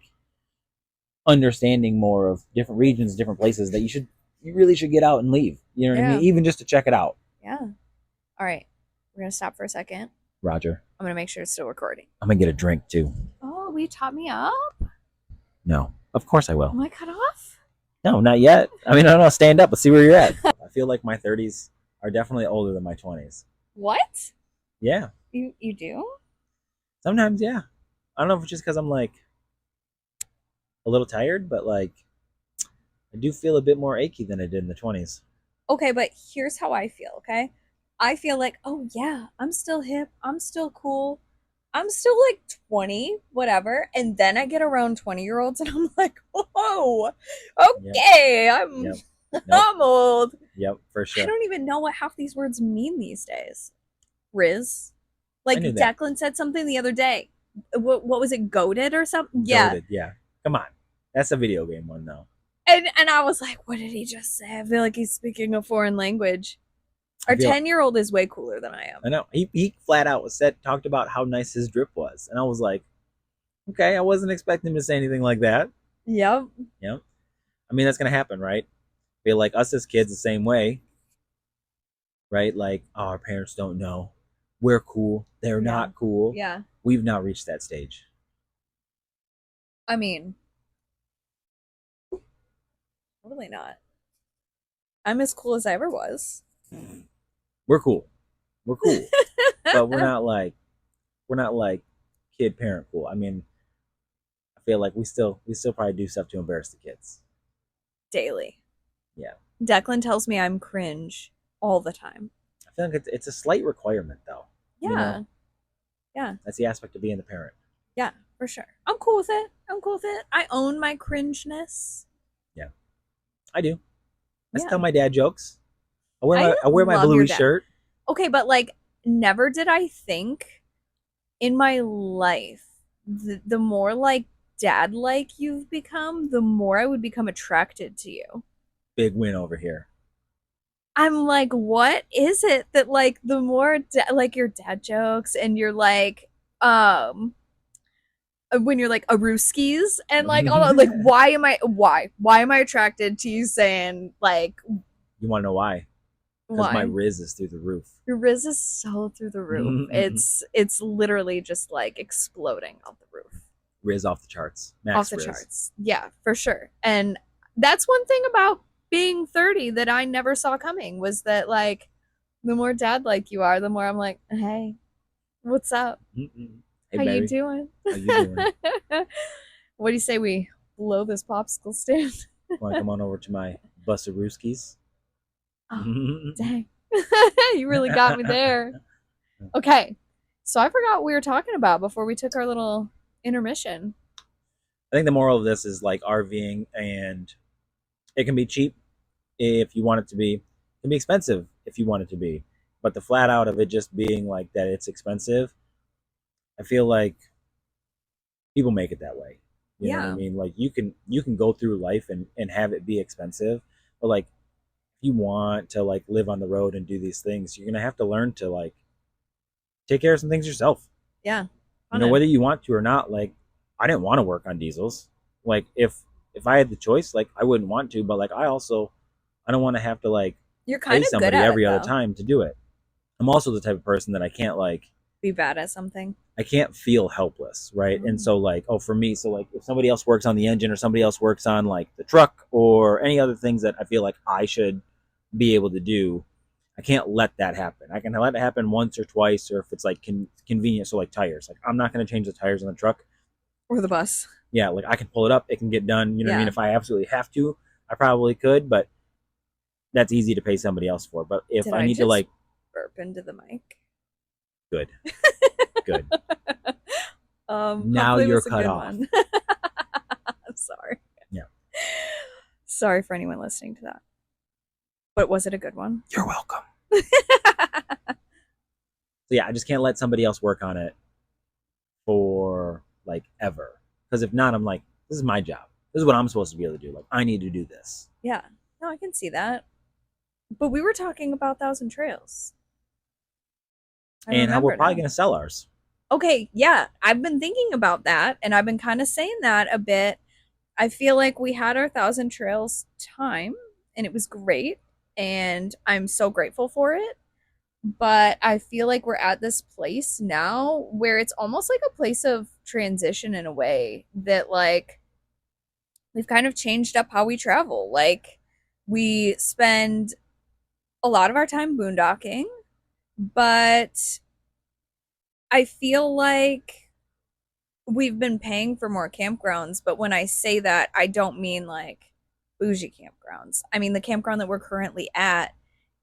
understanding more of different regions, different places that you really should get out and leave. You know what I mean? Yeah. Even just to check it out. Yeah. All right. We're going to stop for a second. Roger. I'm going to make sure it's still recording. I'm gonna get a drink too. Oh, will you top me up? No, of course I will. Am I cut off? No, not yet. I mean, I don't know. Stand up. Let's see where you're at. I feel like my 30s are definitely older than my 20s. What? Yeah, You do? sometimes. Yeah, I don't know if it's just because I'm like a little tired, but like I do feel a bit more achy than I did in the 20s. Okay, but here's how I feel, okay? I feel like, oh yeah, I'm still hip, I'm still cool, I'm still like 20, whatever. And then I get around 20-year-olds and I'm like, whoa, Yep, okay, I'm yep, nope, I'm old. yep, for I sure. don't even know what half these words mean these days. Riz. I Like knew that. Declan said something the other day. What was it, goaded or something? Yeah. Goaded. Yeah, come on. That's a video game one though. And I was like, what did he just say? I feel like he's speaking a foreign language. I Our feel. 10-year-old is way cooler than I I am. know he flat out said talked about how nice his drip was, and I was like, okay, I wasn't expecting him to say anything like that. Yep. Yeah, I mean that's gonna happen, right? Feel like us as kids the same way, right? Like, oh, our parents don't know. We're cool. They're Yeah. not cool. Yeah. We've not reached that stage. I mean, totally not. I'm as cool as I ever was. We're cool. We're cool. But we're not like kid parent cool. I mean, I feel like we still probably do stuff to embarrass the kids. Daily. Yeah. Declan tells me I'm cringe all the time. I feel like it's a slight requirement though. You know, Yeah. Yeah. that's the aspect of being the parent. Yeah, for sure. I'm cool with it. I'm cool with it. I own my cringeness. Yeah, I do. I Yeah. still tell my dad jokes. I I wear my love your bluey dad. shirt. Okay, but like, never did I think in my life the more like dad like you've become, the more I would become attracted to you. Big win over here. I'm like, what is it that like the more like your dad jokes and you're like, when you're like a rooskies and like all like You why am I attracted to you saying like want to know why? Because my why? Riz is through the roof. Your Riz is so through the roof. It's literally just like exploding off the roof. Riz off the charts. Off Max the Riz. charts. Yeah, for sure. And that's one thing about being 30 that I never saw coming was that like the more dad like you are, the more I'm like, hey, what's up? Mm-mm. Hey How you baby, doing? how you doing? What do you say we blow this popsicle stand? Want to come on over to my Busarooskies? Oh, dang. You really got me there. Okay. So I forgot what we were talking about before we took our little intermission. I think the moral of this is like RVing, and it can be cheap if you want it to be. It can be expensive if you want it to be. But the flat out of it just being like that, it's expensive. I feel like people make it that way. You know what I Yeah. mean? Like you can go through life and have it be expensive, but like if you want to like live on the road and do these things, you're gonna have to learn to like take care of some things yourself. Yeah. You know, Fun. whether you want to or not. Like I didn't want to work on diesels. Like if I had the choice, like I wouldn't want to, but like I don't want to have to like You're kind pay of good somebody at it every other though. time to do it. I'm also the type of person that Be bad at something. I can't feel helpless, right? And Mm. so like, oh, for me, so like if somebody else works on the engine or somebody else works on like the truck or any other things that I feel like I should be able to do, I can't let that happen. I can let it happen once or twice, or if it's like convenient. So like tires, like I'm not going to change the tires on the truck. Or the bus. Yeah, like I can pull it up, it can get done. You know what I mean? Yeah. If I absolutely have to, I probably could, but that's easy to pay somebody else for. But if Did I I need to just like, burp into the mic? good, good. Now Hopefully it you're was a cut good off. one. I'm sorry. Yeah, Sorry for anyone listening to that. But was it a good one? you're welcome. So yeah, I just can't let somebody else work on it for like ever. Because if not, I'm like, this is my job. This is what I'm supposed to be able to do. Like, I need to do this. Yeah. No, I can see that. But we were talking about Thousand Trails. I And how we're remember probably now. going to sell ours. Okay, yeah, I've been thinking about that and I've been kind of saying that a bit. I feel like we had our Thousand Trails time and it was great and I'm so grateful for it. But I feel like we're at this place now where it's almost like a place of transition in a way that like we've kind of changed up how we travel. Like we spend a lot of our time boondocking, but I feel like we've been paying for more campgrounds, but when I say that, I don't mean like bougie campgrounds. I mean the campground that we're currently at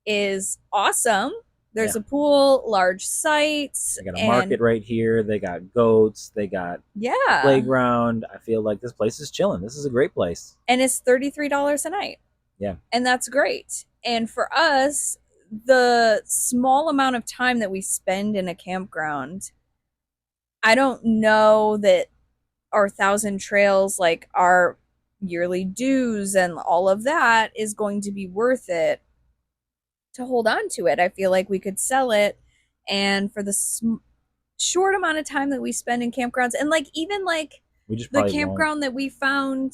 is awesome. Yeah. There's a pool, large sites, They got a market and right here. They got goats. They got a yeah. playground. I feel like this place is chilling. This is a great place. And it's $33 a night. Yeah. And that's great. And for us, the small amount of time that we spend in a campground, I don't know that our Thousand Trails, like our yearly dues and all of that, is going to be worth it to hold on to it. I feel like we could sell it, and for the short amount of time that we spend in campgrounds, and like even like We just the probably won't. campground that we found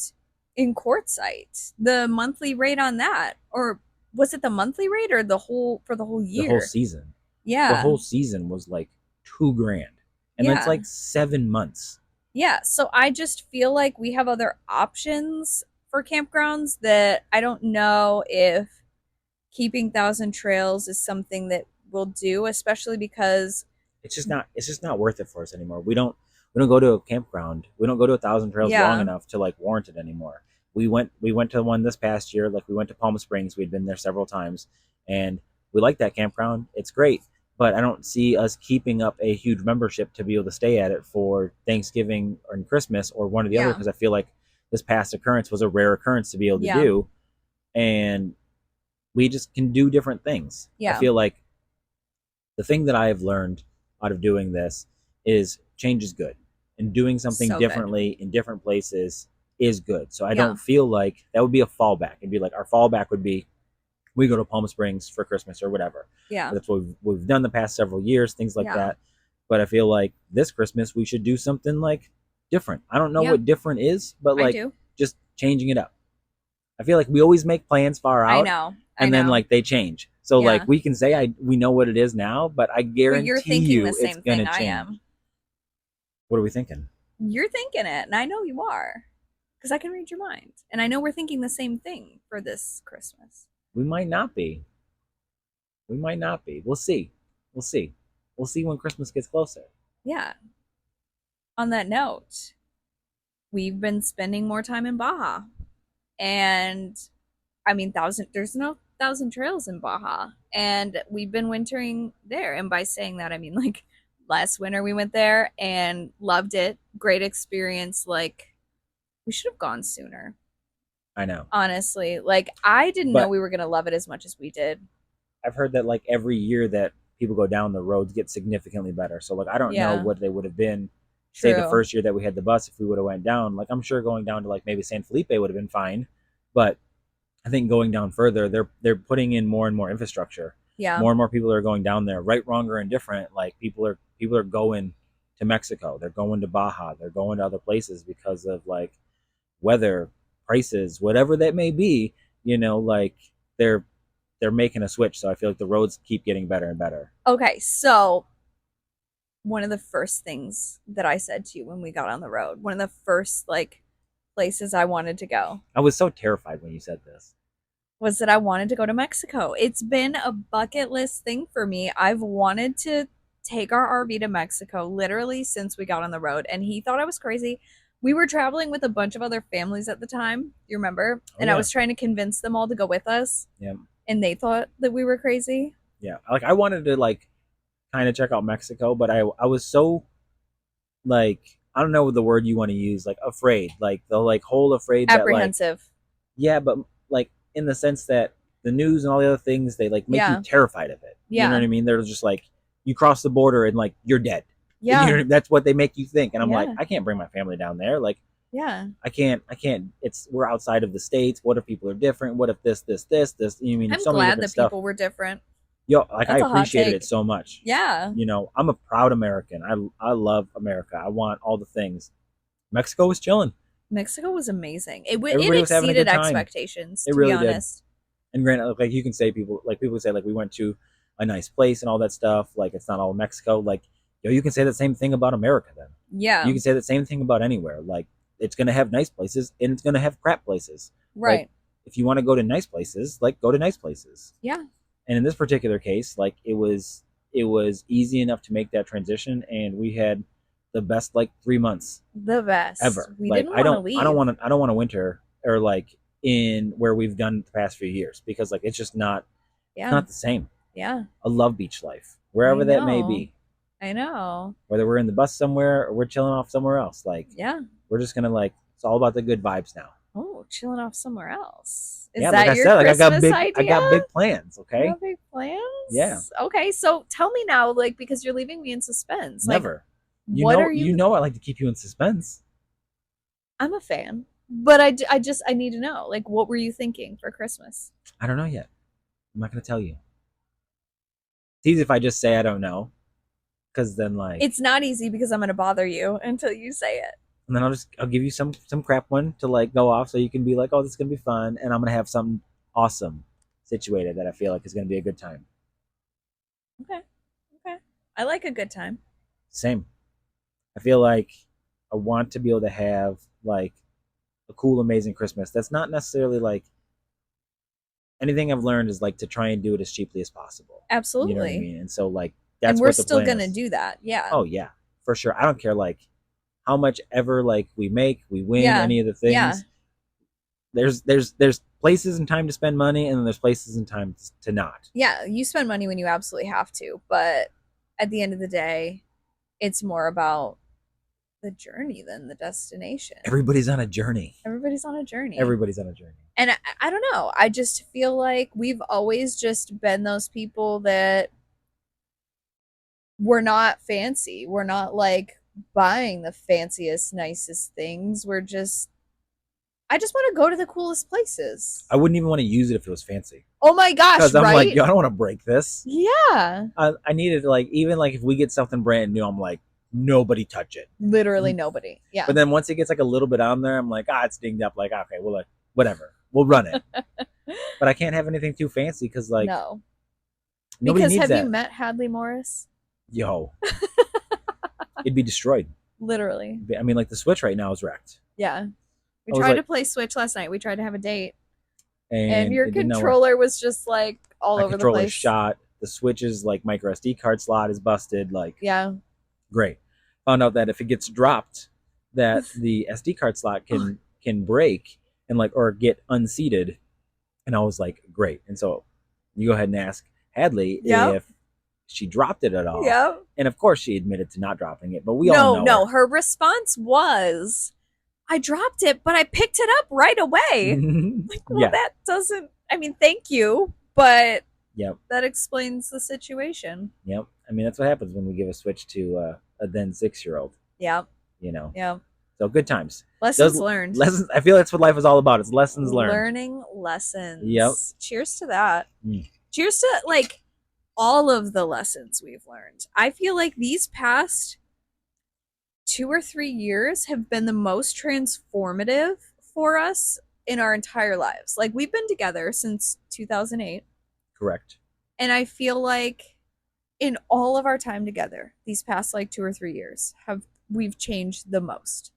in Quartzsite, the monthly rate on that, or was it the monthly rate or the whole for the whole The whole year? season. The Yeah, whole season was like 2 grand. And that's yeah, like 7 months. yeah. So I just feel like we have other options for campgrounds that I don't know if keeping Thousand Trails is something that we'll do, especially because, It's just not worth it for us anymore. We don't go to a campground. We don't go to 1,000 trails long yeah, enough to like warrant it anymore. We went to one this past year. Like we went to Palm Springs. We'd been there several times, and we like that campground. It's great, but I don't see us keeping up a huge membership to be able to stay at it for Thanksgiving or Christmas or one or the other, yeah, because I feel like this past occurrence was a rare occurrence to be able to yeah, do, and we just can do different things. I yeah. feel like the thing that I have learned out of doing this is change is good, and doing something So good. differently in different places is good. So I Yeah, don't feel like that would be a fallback. It'd be like our fallback would be we go to Palm Springs for Christmas or whatever. yeah, That's what we've done the past several years, things like yeah, that. But I feel like this Christmas we should do something like different. I don't know yeah. what different is, but I like do. just changing it up. I feel like we always make plans far I out know. I and then know. like they change. So like Yeah. we can say we know what it is now, but I But you're guarantee thinking the you it's same gonna thing I change. am. What are we thinking? You're thinking it, and I know you are. Because I can read your mind. And I know we're thinking the same thing for this Christmas. We might not be. We might not be. We'll see. We'll see. We'll see when Christmas gets closer. Yeah. On that note, we've been spending more time in Baja. And I mean, there's no thousand trails in Baja. And we've been wintering there. And by saying that, I mean, like, last winter we went there and loved it. Great experience. Like, we should have gone sooner. I know. Honestly, like, I didn't know But we were going to love it as much as we did. I've heard that like every year that people go down the roads get significantly better. So like I don't know Yeah. what they would have been say the True. first year that we had the bus, if we would have went down, like I'm sure going down to like maybe San Felipe would have been fine, but I think going down further, they're putting in more and more infrastructure. Yeah. More and more people are going down there, right, wrong, or indifferent. Like people are going to Mexico, they're going to Baja, they're going to other places because of like weather, prices, whatever that may be. Like they're they're making a switch. So I feel like the roads keep getting better and better. Okay, so one of the first things that I said to you when we got on the road, one of the first like places I wanted to go I was so terrified when you said this. was that I wanted to go to Mexico. It's been a bucket list thing for me. I've wanted to take our RV to Mexico literally since we got on the road, and he thought I was crazy. We were traveling with a bunch of other families at the time, you remember? Oh And I yeah, was trying to convince them all to go with us, yeah, and they thought that we were crazy. yeah. Like I wanted to like kind of check out Mexico, but I was so like I don't know the word you want to use, like afraid, like the like whole afraid that like Apprehensive. yeah, but like in the sense that the news and all the other things they like make you Yeah. terrified of it. You know Yeah. what I mean? They're just like you cross the border and like you're dead. Yeah. That's what they make you think. And I'm like, Yeah. I can't bring my family down there. Like Yeah. I can't. It's we're outside of the states. What if people are different? What if this? You mean I'm so many glad different that stuff. people were different. Yo, like I That's a hot appreciated it take. so much. Yeah. I'm a proud American. I love America. I want all the things. Mexico was chilling. Mexico was amazing. It Everybody was having a exceeded good time. expectations, It to be really did. honest. And granted, like you can say people say like we went to a nice place and all that stuff. Like it's not all Mexico. Like you can say the same thing about America. Then you Yeah. can say the same thing about anywhere. Like it's gonna have nice places and it's gonna have crap places. Like Right. if you want to go to nice places, like go to nice places. Yeah. And in this particular case, like it was easy enough to make that transition, and we had the best like 3 months The best. ever. We Like didn't I want to don't I don't leave. want to I don't want to winter or like in where we've done the past few years because like it's just not it's Yeah. not the same. Yeah. I love beach life I wherever that may know. be, I know. whether we're in the bus somewhere or we're chilling off somewhere else. Like Yeah. we're just gonna like it's all about the good vibes now. Oh, chilling off somewhere else. Is Yeah, like that I your said, like Christmas I idea? got big plans. You Okay, have big yeah, plans? Okay, so tell me now, like, because you're leaving me in suspense. Like, never. what are You you? know I like to keep you in suspense. I'm a fan, but I need to know, like, what were you thinking for Christmas? I don't know yet. I'm not gonna tell you. It's easy if I just say I don't know, because then like, It's not easy because I'm gonna bother you until you say it. and then I'll give you some crap one to like go off, so you can be like, oh, this is gonna be fun, and I'm gonna have something awesome situated that I feel like is gonna be a good time. Okay, okay. I like a good time. Same. I feel like I want to be able to have like a cool, amazing Christmas. That's not necessarily like anything I've learned is like to try and do it as cheaply as possible. You know what I Absolutely. mean? And so like And that's we're what the still plan gonna is. do that. Yeah. Oh yeah, for sure. I don't care like how much ever like we make, we win, Yeah. any of the Yeah. things. There's places and time to spend money, and then there's places and time to not. Yeah. You spend money when you absolutely have to, but at the end of the day, it's more about the journey than the destination. Everybody's on a journey. Everybody's on a journey. Everybody's on a journey. And I don't know. I just feel like we've always just been those people that we're not fancy. We're not like buying the fanciest, nicest things. I just want to go to the coolest places. I wouldn't even want to use it if it was fancy. Oh my gosh, Because I'm like, right? yo, I don't want to break this. Yeah. I needed like even like if we get something brand new, I'm like, nobody touch it. Literally nobody. Yeah. But then once it gets like a little bit on there, I'm like, it's dinged up. Like, okay, well, like, whatever, we'll run it. But I can't have anything too fancy because like No. nobody Because needs have that. you met Hadley Morris? Yo, it'd be destroyed. Literally. I mean, like the Switch right now is wrecked. Yeah. We I was tried like- to play Switch last night. We tried to have a date. And your it didn't know where- controller was just like all my over the controller's place. shot. The Switch's like micro SD card slot is busted. Like, Yeah. great. Found out that if it gets dropped, that the SD card slot can break and like or get unseated. And I was like, great. And so you go ahead and ask Hadley Yep. if she dropped it at all. Yeah. And of course she admitted to not dropping it, but we all know her response was, I dropped it, but I picked it up right away. Like, well, yeah. that doesn't, I mean, thank you, but Yep. that explains the situation. Yep. I mean, that's what happens when we give a Switch to a then 6-year-old. Yeah. you know. Yeah. So good times. Lessons Those learned. lessons. I feel that's what life is all about. It's lessons learned. Learning Yep. lessons. Cheers to that. Mm. Cheers to like all of the lessons we've learned. I feel like these past 2 or 3 years have been the most transformative for us in our entire lives. Like we've been together since 2008, Correct. and I feel like in all of our time together, these past like 2 or 3 years, have we've changed the most.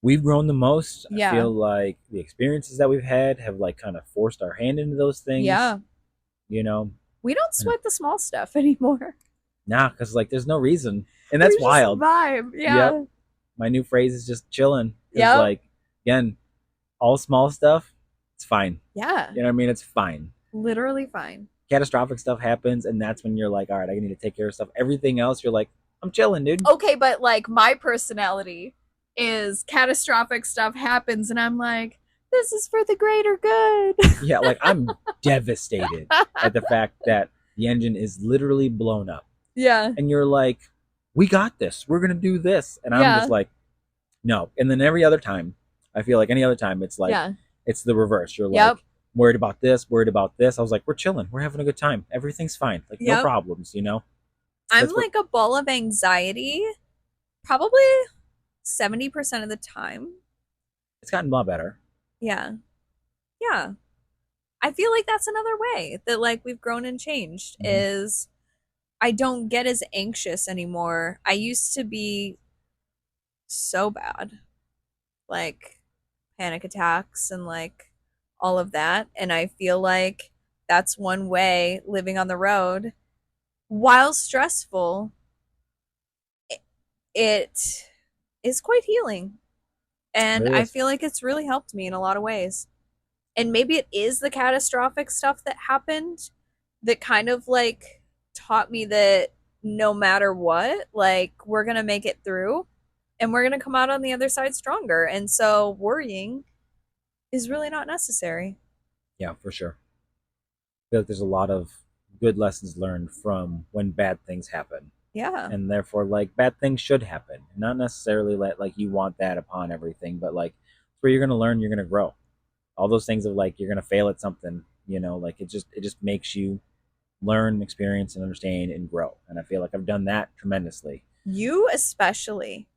We've grown the most. I Yeah. feel like the experiences that we've had have like kind of forced our hand into those things. Yeah. You know, We don't sweat the small stuff anymore. nah, because like there's no reason, and We that's just wild. vibe. Yep. Yeah. My new phrase is just chilling because Yep. like again, all small stuff, it's fine. Yeah. You know what I mean? It's fine. Literally fine. Catastrophic stuff happens, and that's when you're like, all right, I need to take care of stuff. Everything else, you're like, I'm chilling, dude. Okay, but like my personality is catastrophic stuff happens and I'm like, this is for the greater good. Yeah, like I'm devastated at the fact that the engine is literally blown up. Yeah. And you're like, we got this. We're going to do this. And I'm just Yeah. like, no. And then every other time, I feel like any other time, it's like, Yeah. it's the reverse. You're like, Yep. worried about this, worried about this. I was like, we're chilling. We're having a good time. Everything's fine. Like, no Yep. problems, you know? I'm That's what, like a ball of anxiety probably 70% of the time. it's gotten a lot better. Yeah. Yeah. I feel like that's another way that like we've grown and changed Mm-hmm. is I don't get as anxious anymore. I used to be so bad. Like panic attacks and like all of that. And I feel like that's one way living on the road, while stressful, it is quite healing. It And I is. feel like it's really helped me in a lot of ways. And maybe it is the catastrophic stuff that happened that kind of like taught me that no matter what, like we're going to make it through and we're going to come out on the other side stronger. And so worrying is really not necessary. Yeah, for sure. I feel like there's a lot of good lessons learned from when bad things happen. Yeah. And therefore, like, bad things should happen. Not necessarily like you want that upon everything, but like, it's where you're going to learn, you're going to grow. All those things of like, you're going to fail at something, you know, like it just makes you learn, experience, and understand and grow. And I feel like I've done that tremendously. You especially.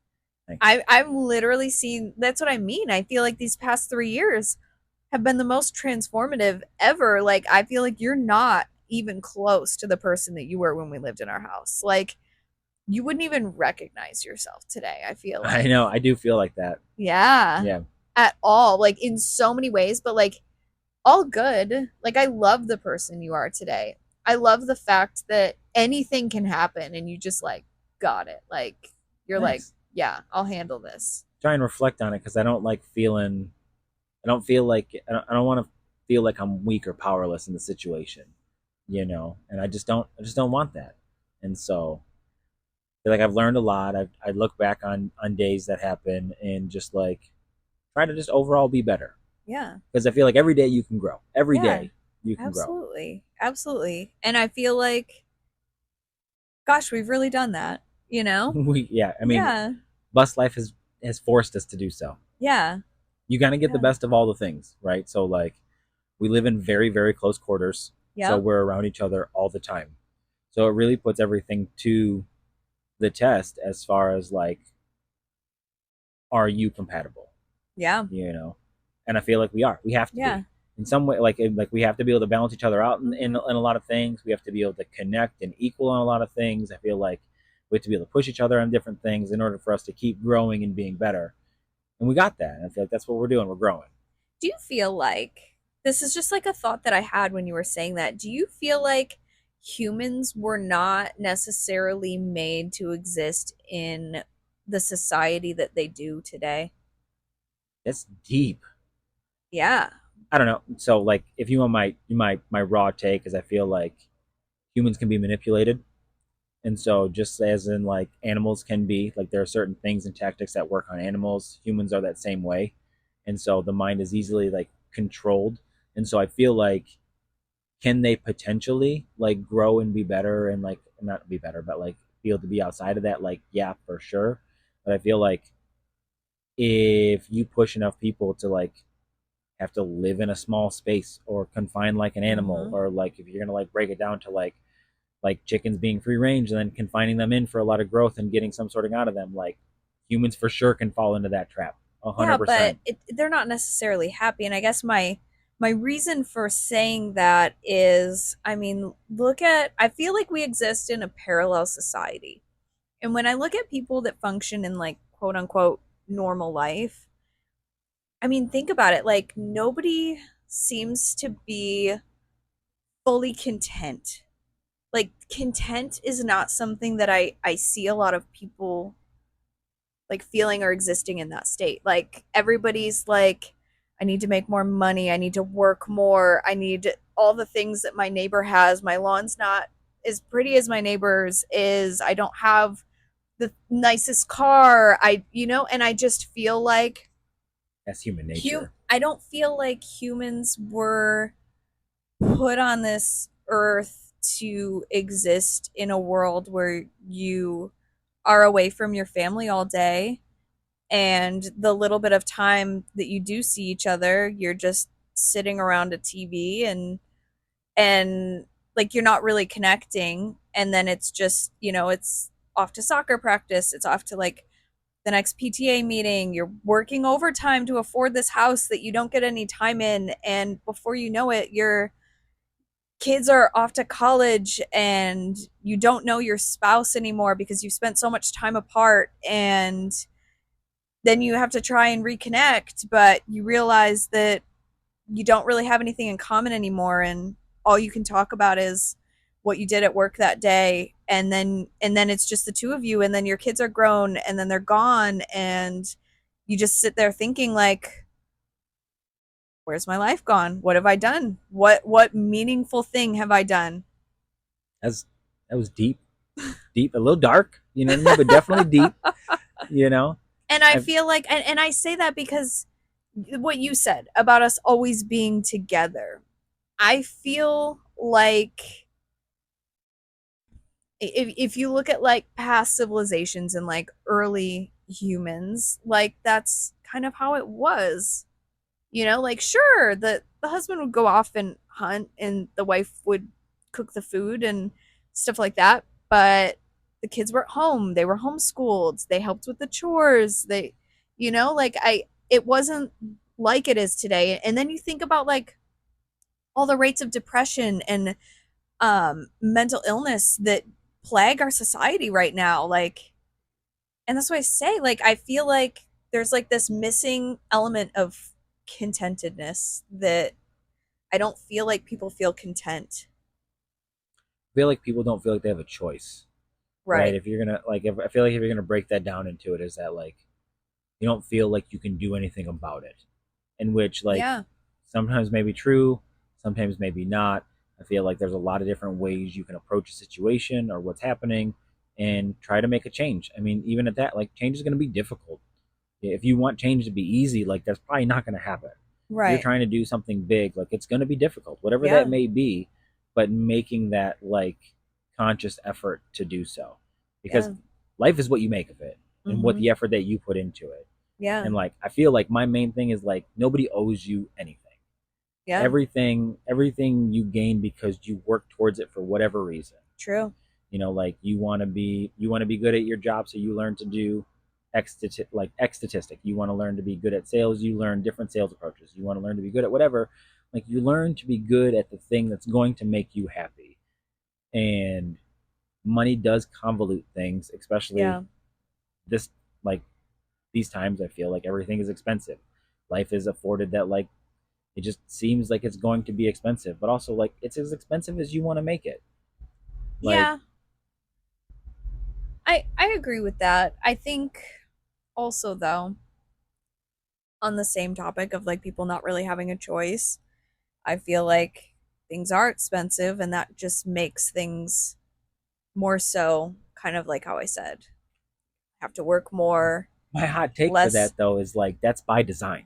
Thanks. I'm literally seeing that's what I mean. I feel like these past 3 years have been the most transformative ever. Like I feel like you're not even close to the person that you were when we lived in our house. Like you wouldn't even recognize yourself today, I feel I like. know, I do feel like that. Yeah. Yeah. At all. Like in so many ways, but like all good. Like I love the person you are today. I love the fact that anything can happen and you just like got it. Like you're like, Thanks. yeah, I'll handle this. Try and reflect on it because I don't like feeling, I don't feel like, I don't want to feel like I'm weak or powerless in the situation, you know, and I just don't want that. And so, feel like I've learned a lot. I look back on days that happen and just like try to just overall be better Yeah. because I feel like every day you can grow. Every Yeah. day you can grow. Absolutely. Absolutely. And I feel like gosh, we've really done that, you know? Yeah, I mean, Yeah. bus life has forced us to do so. Yeah. You kind of get the Yeah. best of all the things, right? So like we live in very very close quarters, so Yep. we're around each other all the time. So it really puts everything to the test as far as like, are you compatible? Yeah. You know, and I feel like we are. We have to Yeah. be in some way. Like we have to be able to balance each other out in Mhm. a lot of things. We have to be able to connect and equal on a lot of things. I feel like we have to be able to push each other on different things in order for us to keep growing and being better. And we got that. And I feel like that's what we're doing. We're growing. Do you feel like this is just like a thought that I had when you were saying that? Do you feel like humans were not necessarily made to exist in the society that they do today? That's deep. Yeah. I don't know. So like, if you want my raw take, is I feel like humans can be manipulated. And so, just as in like animals can be, like there are certain things and tactics that work on animals, humans are that same way. And so the mind is easily like controlled. And so I feel like, can they potentially like grow and be better and like not be better, but like be able to be outside of that? Like, yeah, for sure. But I feel like if you push enough people to like have to live in a small space or confined like an animal, Mm-hmm. or like if you're gonna like break it down to like chickens being free range and then confining them in for a lot of growth and getting some sorting out of them, like humans for sure can fall into that trap, a hundred Yeah, but percent. they're not necessarily happy. And I guess my reason for saying that is, I mean, I feel like we exist in a parallel society. And when I look at people that function in like quote unquote normal life, I mean, think about it. Like nobody seems to be fully content. Like content is not something that I see a lot of people like feeling or existing in that state. Like everybody's like, I need to make more money, I need to work more, I need all the things that my neighbor has. My lawn's not as pretty as my neighbor's is. I don't have the nicest car. And I just feel like That's human nature. I don't feel like humans were put on this earth to exist in a world where you are away from your family all day, and the little bit of time that you do see each other, you're just sitting around a TV and like you're not really connecting, and then it's just, it's off to soccer practice, it's off to like the next PTA meeting, you're working overtime to afford this house that you don't get any time in, and before you know it, your kids are off to college and you don't know your spouse anymore because you've spent so much time apart, and then you have to try and reconnect, but you realize that you don't really have anything in common anymore, and all you can talk about is what you did at work that day, and then it's just the two of you, and then your kids are grown and then they're gone, and you just sit there thinking like, where's my life gone? What have I done? What meaningful thing have I done? That's that was deep, deep, a little dark, you know what I mean, but definitely deep, you know. And I I feel like, and I say that because what you said about us always being together, I feel like if you look at like past civilizations and like early humans, like that's kind of how it was. Like sure, the husband would go off and hunt and the wife would cook the food and stuff like that, but the kids were at home, they were homeschooled, they helped with the chores, like I it wasn't like it is today. And then you think about like all the rates of depression and mental illness that plague our society right now, like, and that's why I say, like, I feel like there's like this missing element of contentedness that I don't feel like people feel content. feel like people don't feel like they have a choice, right? Right. If you're gonna like, if I feel like if you're gonna break that down into it, is that like you don't feel like you can do anything about it, in which like Yeah. sometimes may be true, sometimes maybe not. I feel like there's a lot of different ways you can approach a situation or what's happening and try to make a change. I mean, even at that, like change is going to be difficult. If you want change to be easy, like that's probably not going to happen. If you're Right. trying to do something big, like it's going to be difficult, whatever that Yeah. may be, but making that like conscious effort to do so, because Yeah. life is what you make of it and what Mm-hmm. the effort that you put into it. Yeah. And like I feel like my main thing is like nobody owes you anything. Yeah. Everything you gain because you work towards it for whatever reason. True. Like you want to be good at your job, so you learn to do X statistic. You want to learn to be good at sales, you learn different sales approaches. You want to learn to be good at whatever, like you learn to be good at the thing that's going to make you happy. And money does convolute things, especially Yeah. this like these times. I feel like everything is expensive. Life is afforded that like it just seems like it's going to be expensive, but also like it's as expensive as you want to make it. Like Yeah. I agree with that. I think also though, on the same topic of like people not really having a choice, I feel like things are expensive and that just makes things more so kind of like how I said, have to work more, my hot take for less. that though is like that's by design.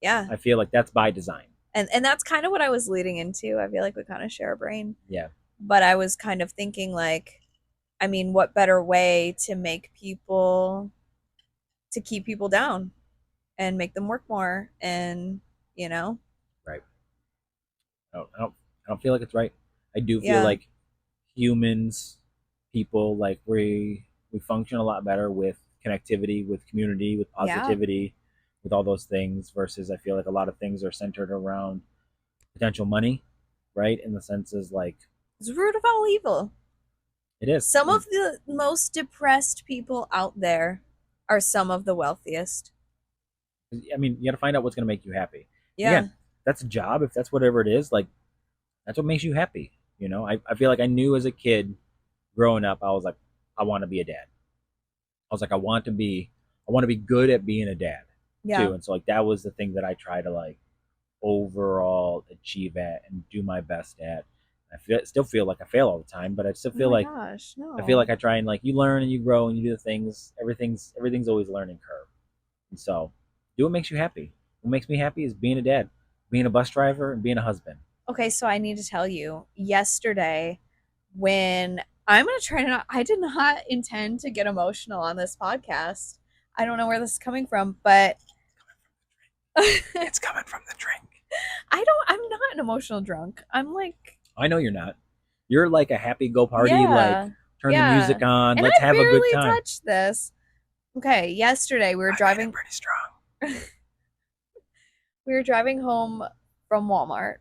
Yeah. I feel like that's by design. And that's kind of what I was leading into. I feel like we kind of share a brain. Yeah. But I was kind of thinking like, I mean, what better way to keep people down? and make them work more and, you know, Right. I don't feel like it's right. I do feel yeah, like humans, people, like we function a lot better with connectivity, with community, with yeah. positivity, with all those things. Versus, I feel like a lot of things are centered around potential money, right? In the sense is like It's the root of all evil. it is. Some And of the most depressed people out there are some of the wealthiest. I mean, you got to find out what's going to make you happy. Again, Yeah, that's a job. If that's whatever it is, like that's what makes you happy. I feel like I knew as a kid growing up, I was like, I want to be a dad. I was like, I want to be good at being a dad yeah. too. And so like that was the thing that I try to like overall achieve at and do my best at. Still feel like I fail all the time, but I still Oh feel my like gosh, I feel no. like I try and like you learn and you grow and you do the things. Everything's always a learning curve. And so do what makes you happy. What makes me happy is being a dad, being a bus driver, and being a husband. Okay, so I need to tell you, yesterday, when I'm going to try to not, I did not intend to get emotional on this podcast. I don't know where this is coming from, but I It's coming from the drink. I'm not an emotional drunk. I'm like, I know you're not. You're like a happy go party, like yeah, turn the yeah. music on, And let's I have a good barely time. touched this. Okay, yesterday I made it pretty strong. we were driving home from Walmart.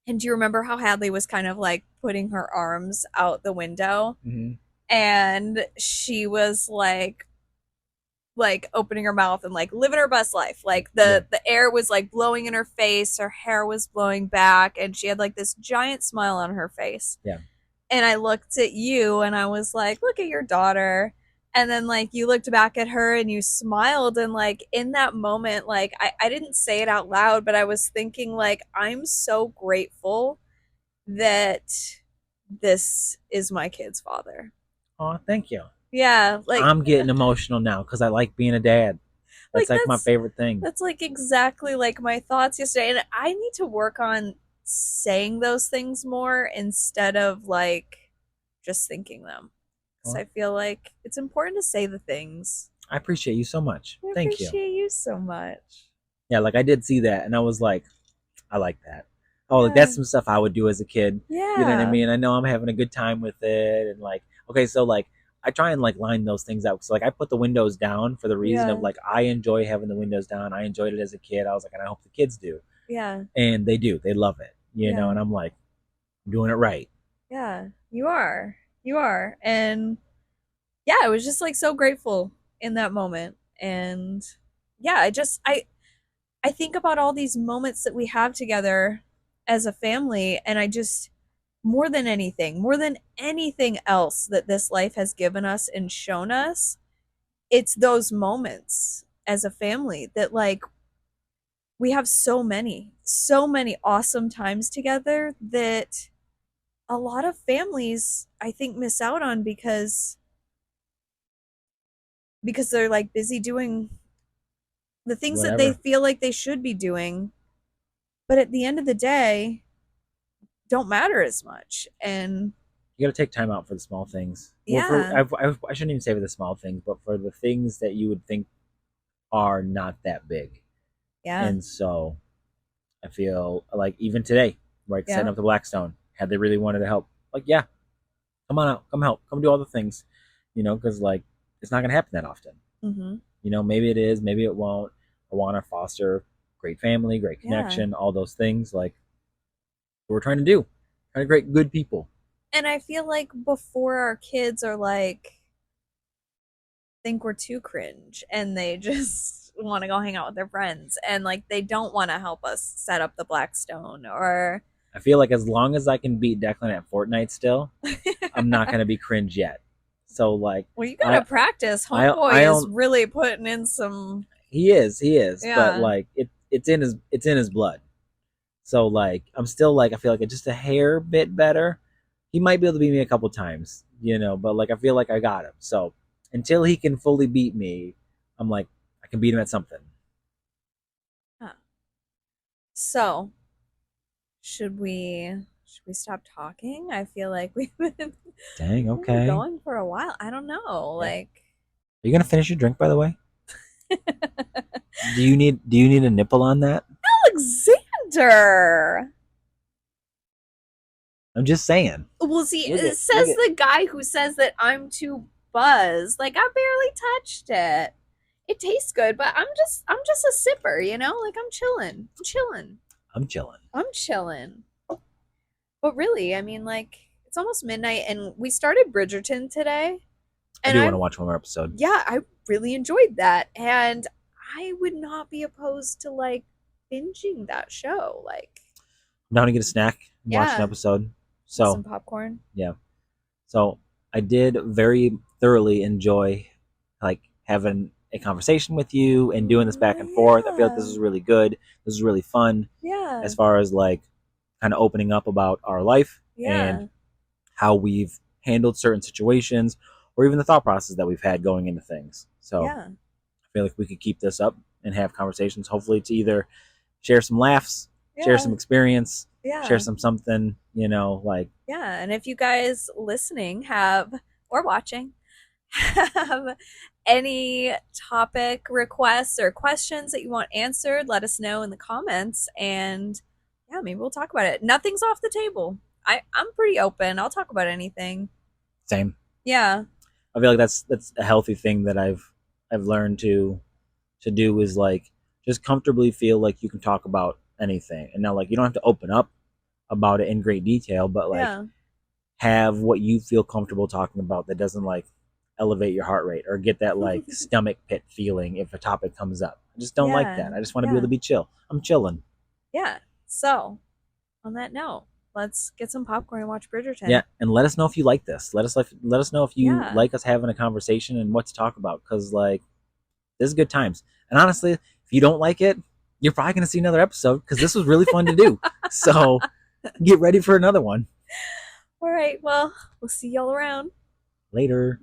And do you remember how Hadley was kind of like putting her arms out the window? Mm-hmm. And she was like opening her mouth and like living her best life. Like Yeah, the air was like blowing in her face, her hair was blowing back, and she had like this giant smile on her face. yeah. And I looked at you and I was like, look at your daughter. And then like you looked back at her and you smiled, and like in that moment, like I didn't say it out loud, but I was thinking like I'm so grateful that this is my kid's father. Oh, thank you. Yeah, I'm getting emotional now because I like being a dad. That's like like my favorite thing. that's like exactly like my thoughts yesterday, and I need to work on saying those things more instead of like just thinking them, because Well, I feel like it's important to say the things. I appreciate you so much. I Thank you. appreciate you so much. Yeah, like I did see that and I was like, I like that. Oh, like Yeah, that's some stuff I would do as a kid. You know what I yeah, mean? I know I'm having a good time with it and like okay, so like I try and like line those things out. So like I put the windows down for the reason of yeah, like I enjoy having the windows down. I enjoyed it as a kid. I was like, and I hope the kids do. yeah, And they do. They love it. yeah, And I'm like, I'm doing it right. yeah. You are, and yeah, I was just like so grateful in that moment, and yeah, I think about all these moments that we have together as a family, and I just more than anything else that this life has given us and shown us, it's those moments as a family that like we have so many awesome times together that a lot of families I think miss out on because they're like busy doing the things that they Whatever. feel like they should be doing, but at the end of the day don't matter as much. And You got to take time out for the small things. Well, yeah, I shouldn't even say for the small things, but for the things that you would think are not that big. yeah, And so I feel like even today, right, setting yeah, up the Blackstone, had they really wanted to help, like, yeah, come on out, come help, come do all the things, because like it's not gonna happen that often. mm-hmm, Maybe it is, maybe it won't. I want to foster great family, great yeah. connection, all those things. Like what we're trying to do, trying to create good people. And I feel like before our kids are like think we're too cringe and they just want to go hang out with their friends and like they don't want to help us set up the Blackstone or I feel like as long as I can beat Declan at Fortnite, still, I'm not gonna be cringe yet. So like, well, you I gotta practice. I Homeboy is don't. really putting in some. He is, but Yeah, like it's in his blood. So like I'm still like I feel like just a hair bit better. He might be able to beat me a couple times, but like I feel like I got him. So until he can fully beat me, I'm like I can beat him at something. huh. So should we stop talking? I feel like Dang, we've been okay. going for a while. I don't know. Yeah. Like Are you gonna finish your drink by the way? Do you need a nipple on that? Alexander. I'm just saying. Well, see, Look it at look says at the guy who says that I'm too buzzed. Like I barely touched it. It tastes good, but I'm just a sipper, you know? Like I'm chilling. I'm chilling. I'm chilling. I'm chilling. But really, I mean, like it's almost midnight, and we started Bridgerton today, I and do want to watch one more episode. yeah, I really enjoyed that, and I would not be opposed to like binging that show. Like, I'm down to get a snack and watch an yeah, episode. with some So popcorn. yeah. So I did very thoroughly enjoy like having a conversation with you and doing this back and forth. I feel like this Yeah, is really good. This is really fun yeah, as far as like kind of opening up about our life and yeah, how we've handled certain situations or even the thought process that we've had going into things. So yeah, I feel like we could keep this up and have conversations, hopefully to either share some laughs, share yeah, some experience, share yeah. some something, like Yeah, and if you guys listening have or watching have any topic requests or questions that you want answered, let us know in the comments and yeah, maybe we'll talk about it. Nothing's off the table. I'm pretty open. I'll talk about anything. same. Yeah. I feel like that's a healthy thing that I've learned to do is like just comfortably feel like you can talk about anything. And now like you don't have to open up about it in great detail, but like Yeah. have what you feel comfortable talking about that doesn't like elevate your heart rate or get that like stomach pit feeling if a topic comes up. I just don't like Yeah. that. I just want to be able Yeah. to be chill. I'm chilling. Yeah. So, on that note, let's get some popcorn and watch Yeah, Bridgerton. and let us know if you like this. Let us know if you Yeah. like us having a conversation and what to talk about because like this is good times. And honestly, if you don't like it, you're probably going to see another episode because this was really fun to do. So get ready for another one. All right. Well, we'll see y'all around. Later.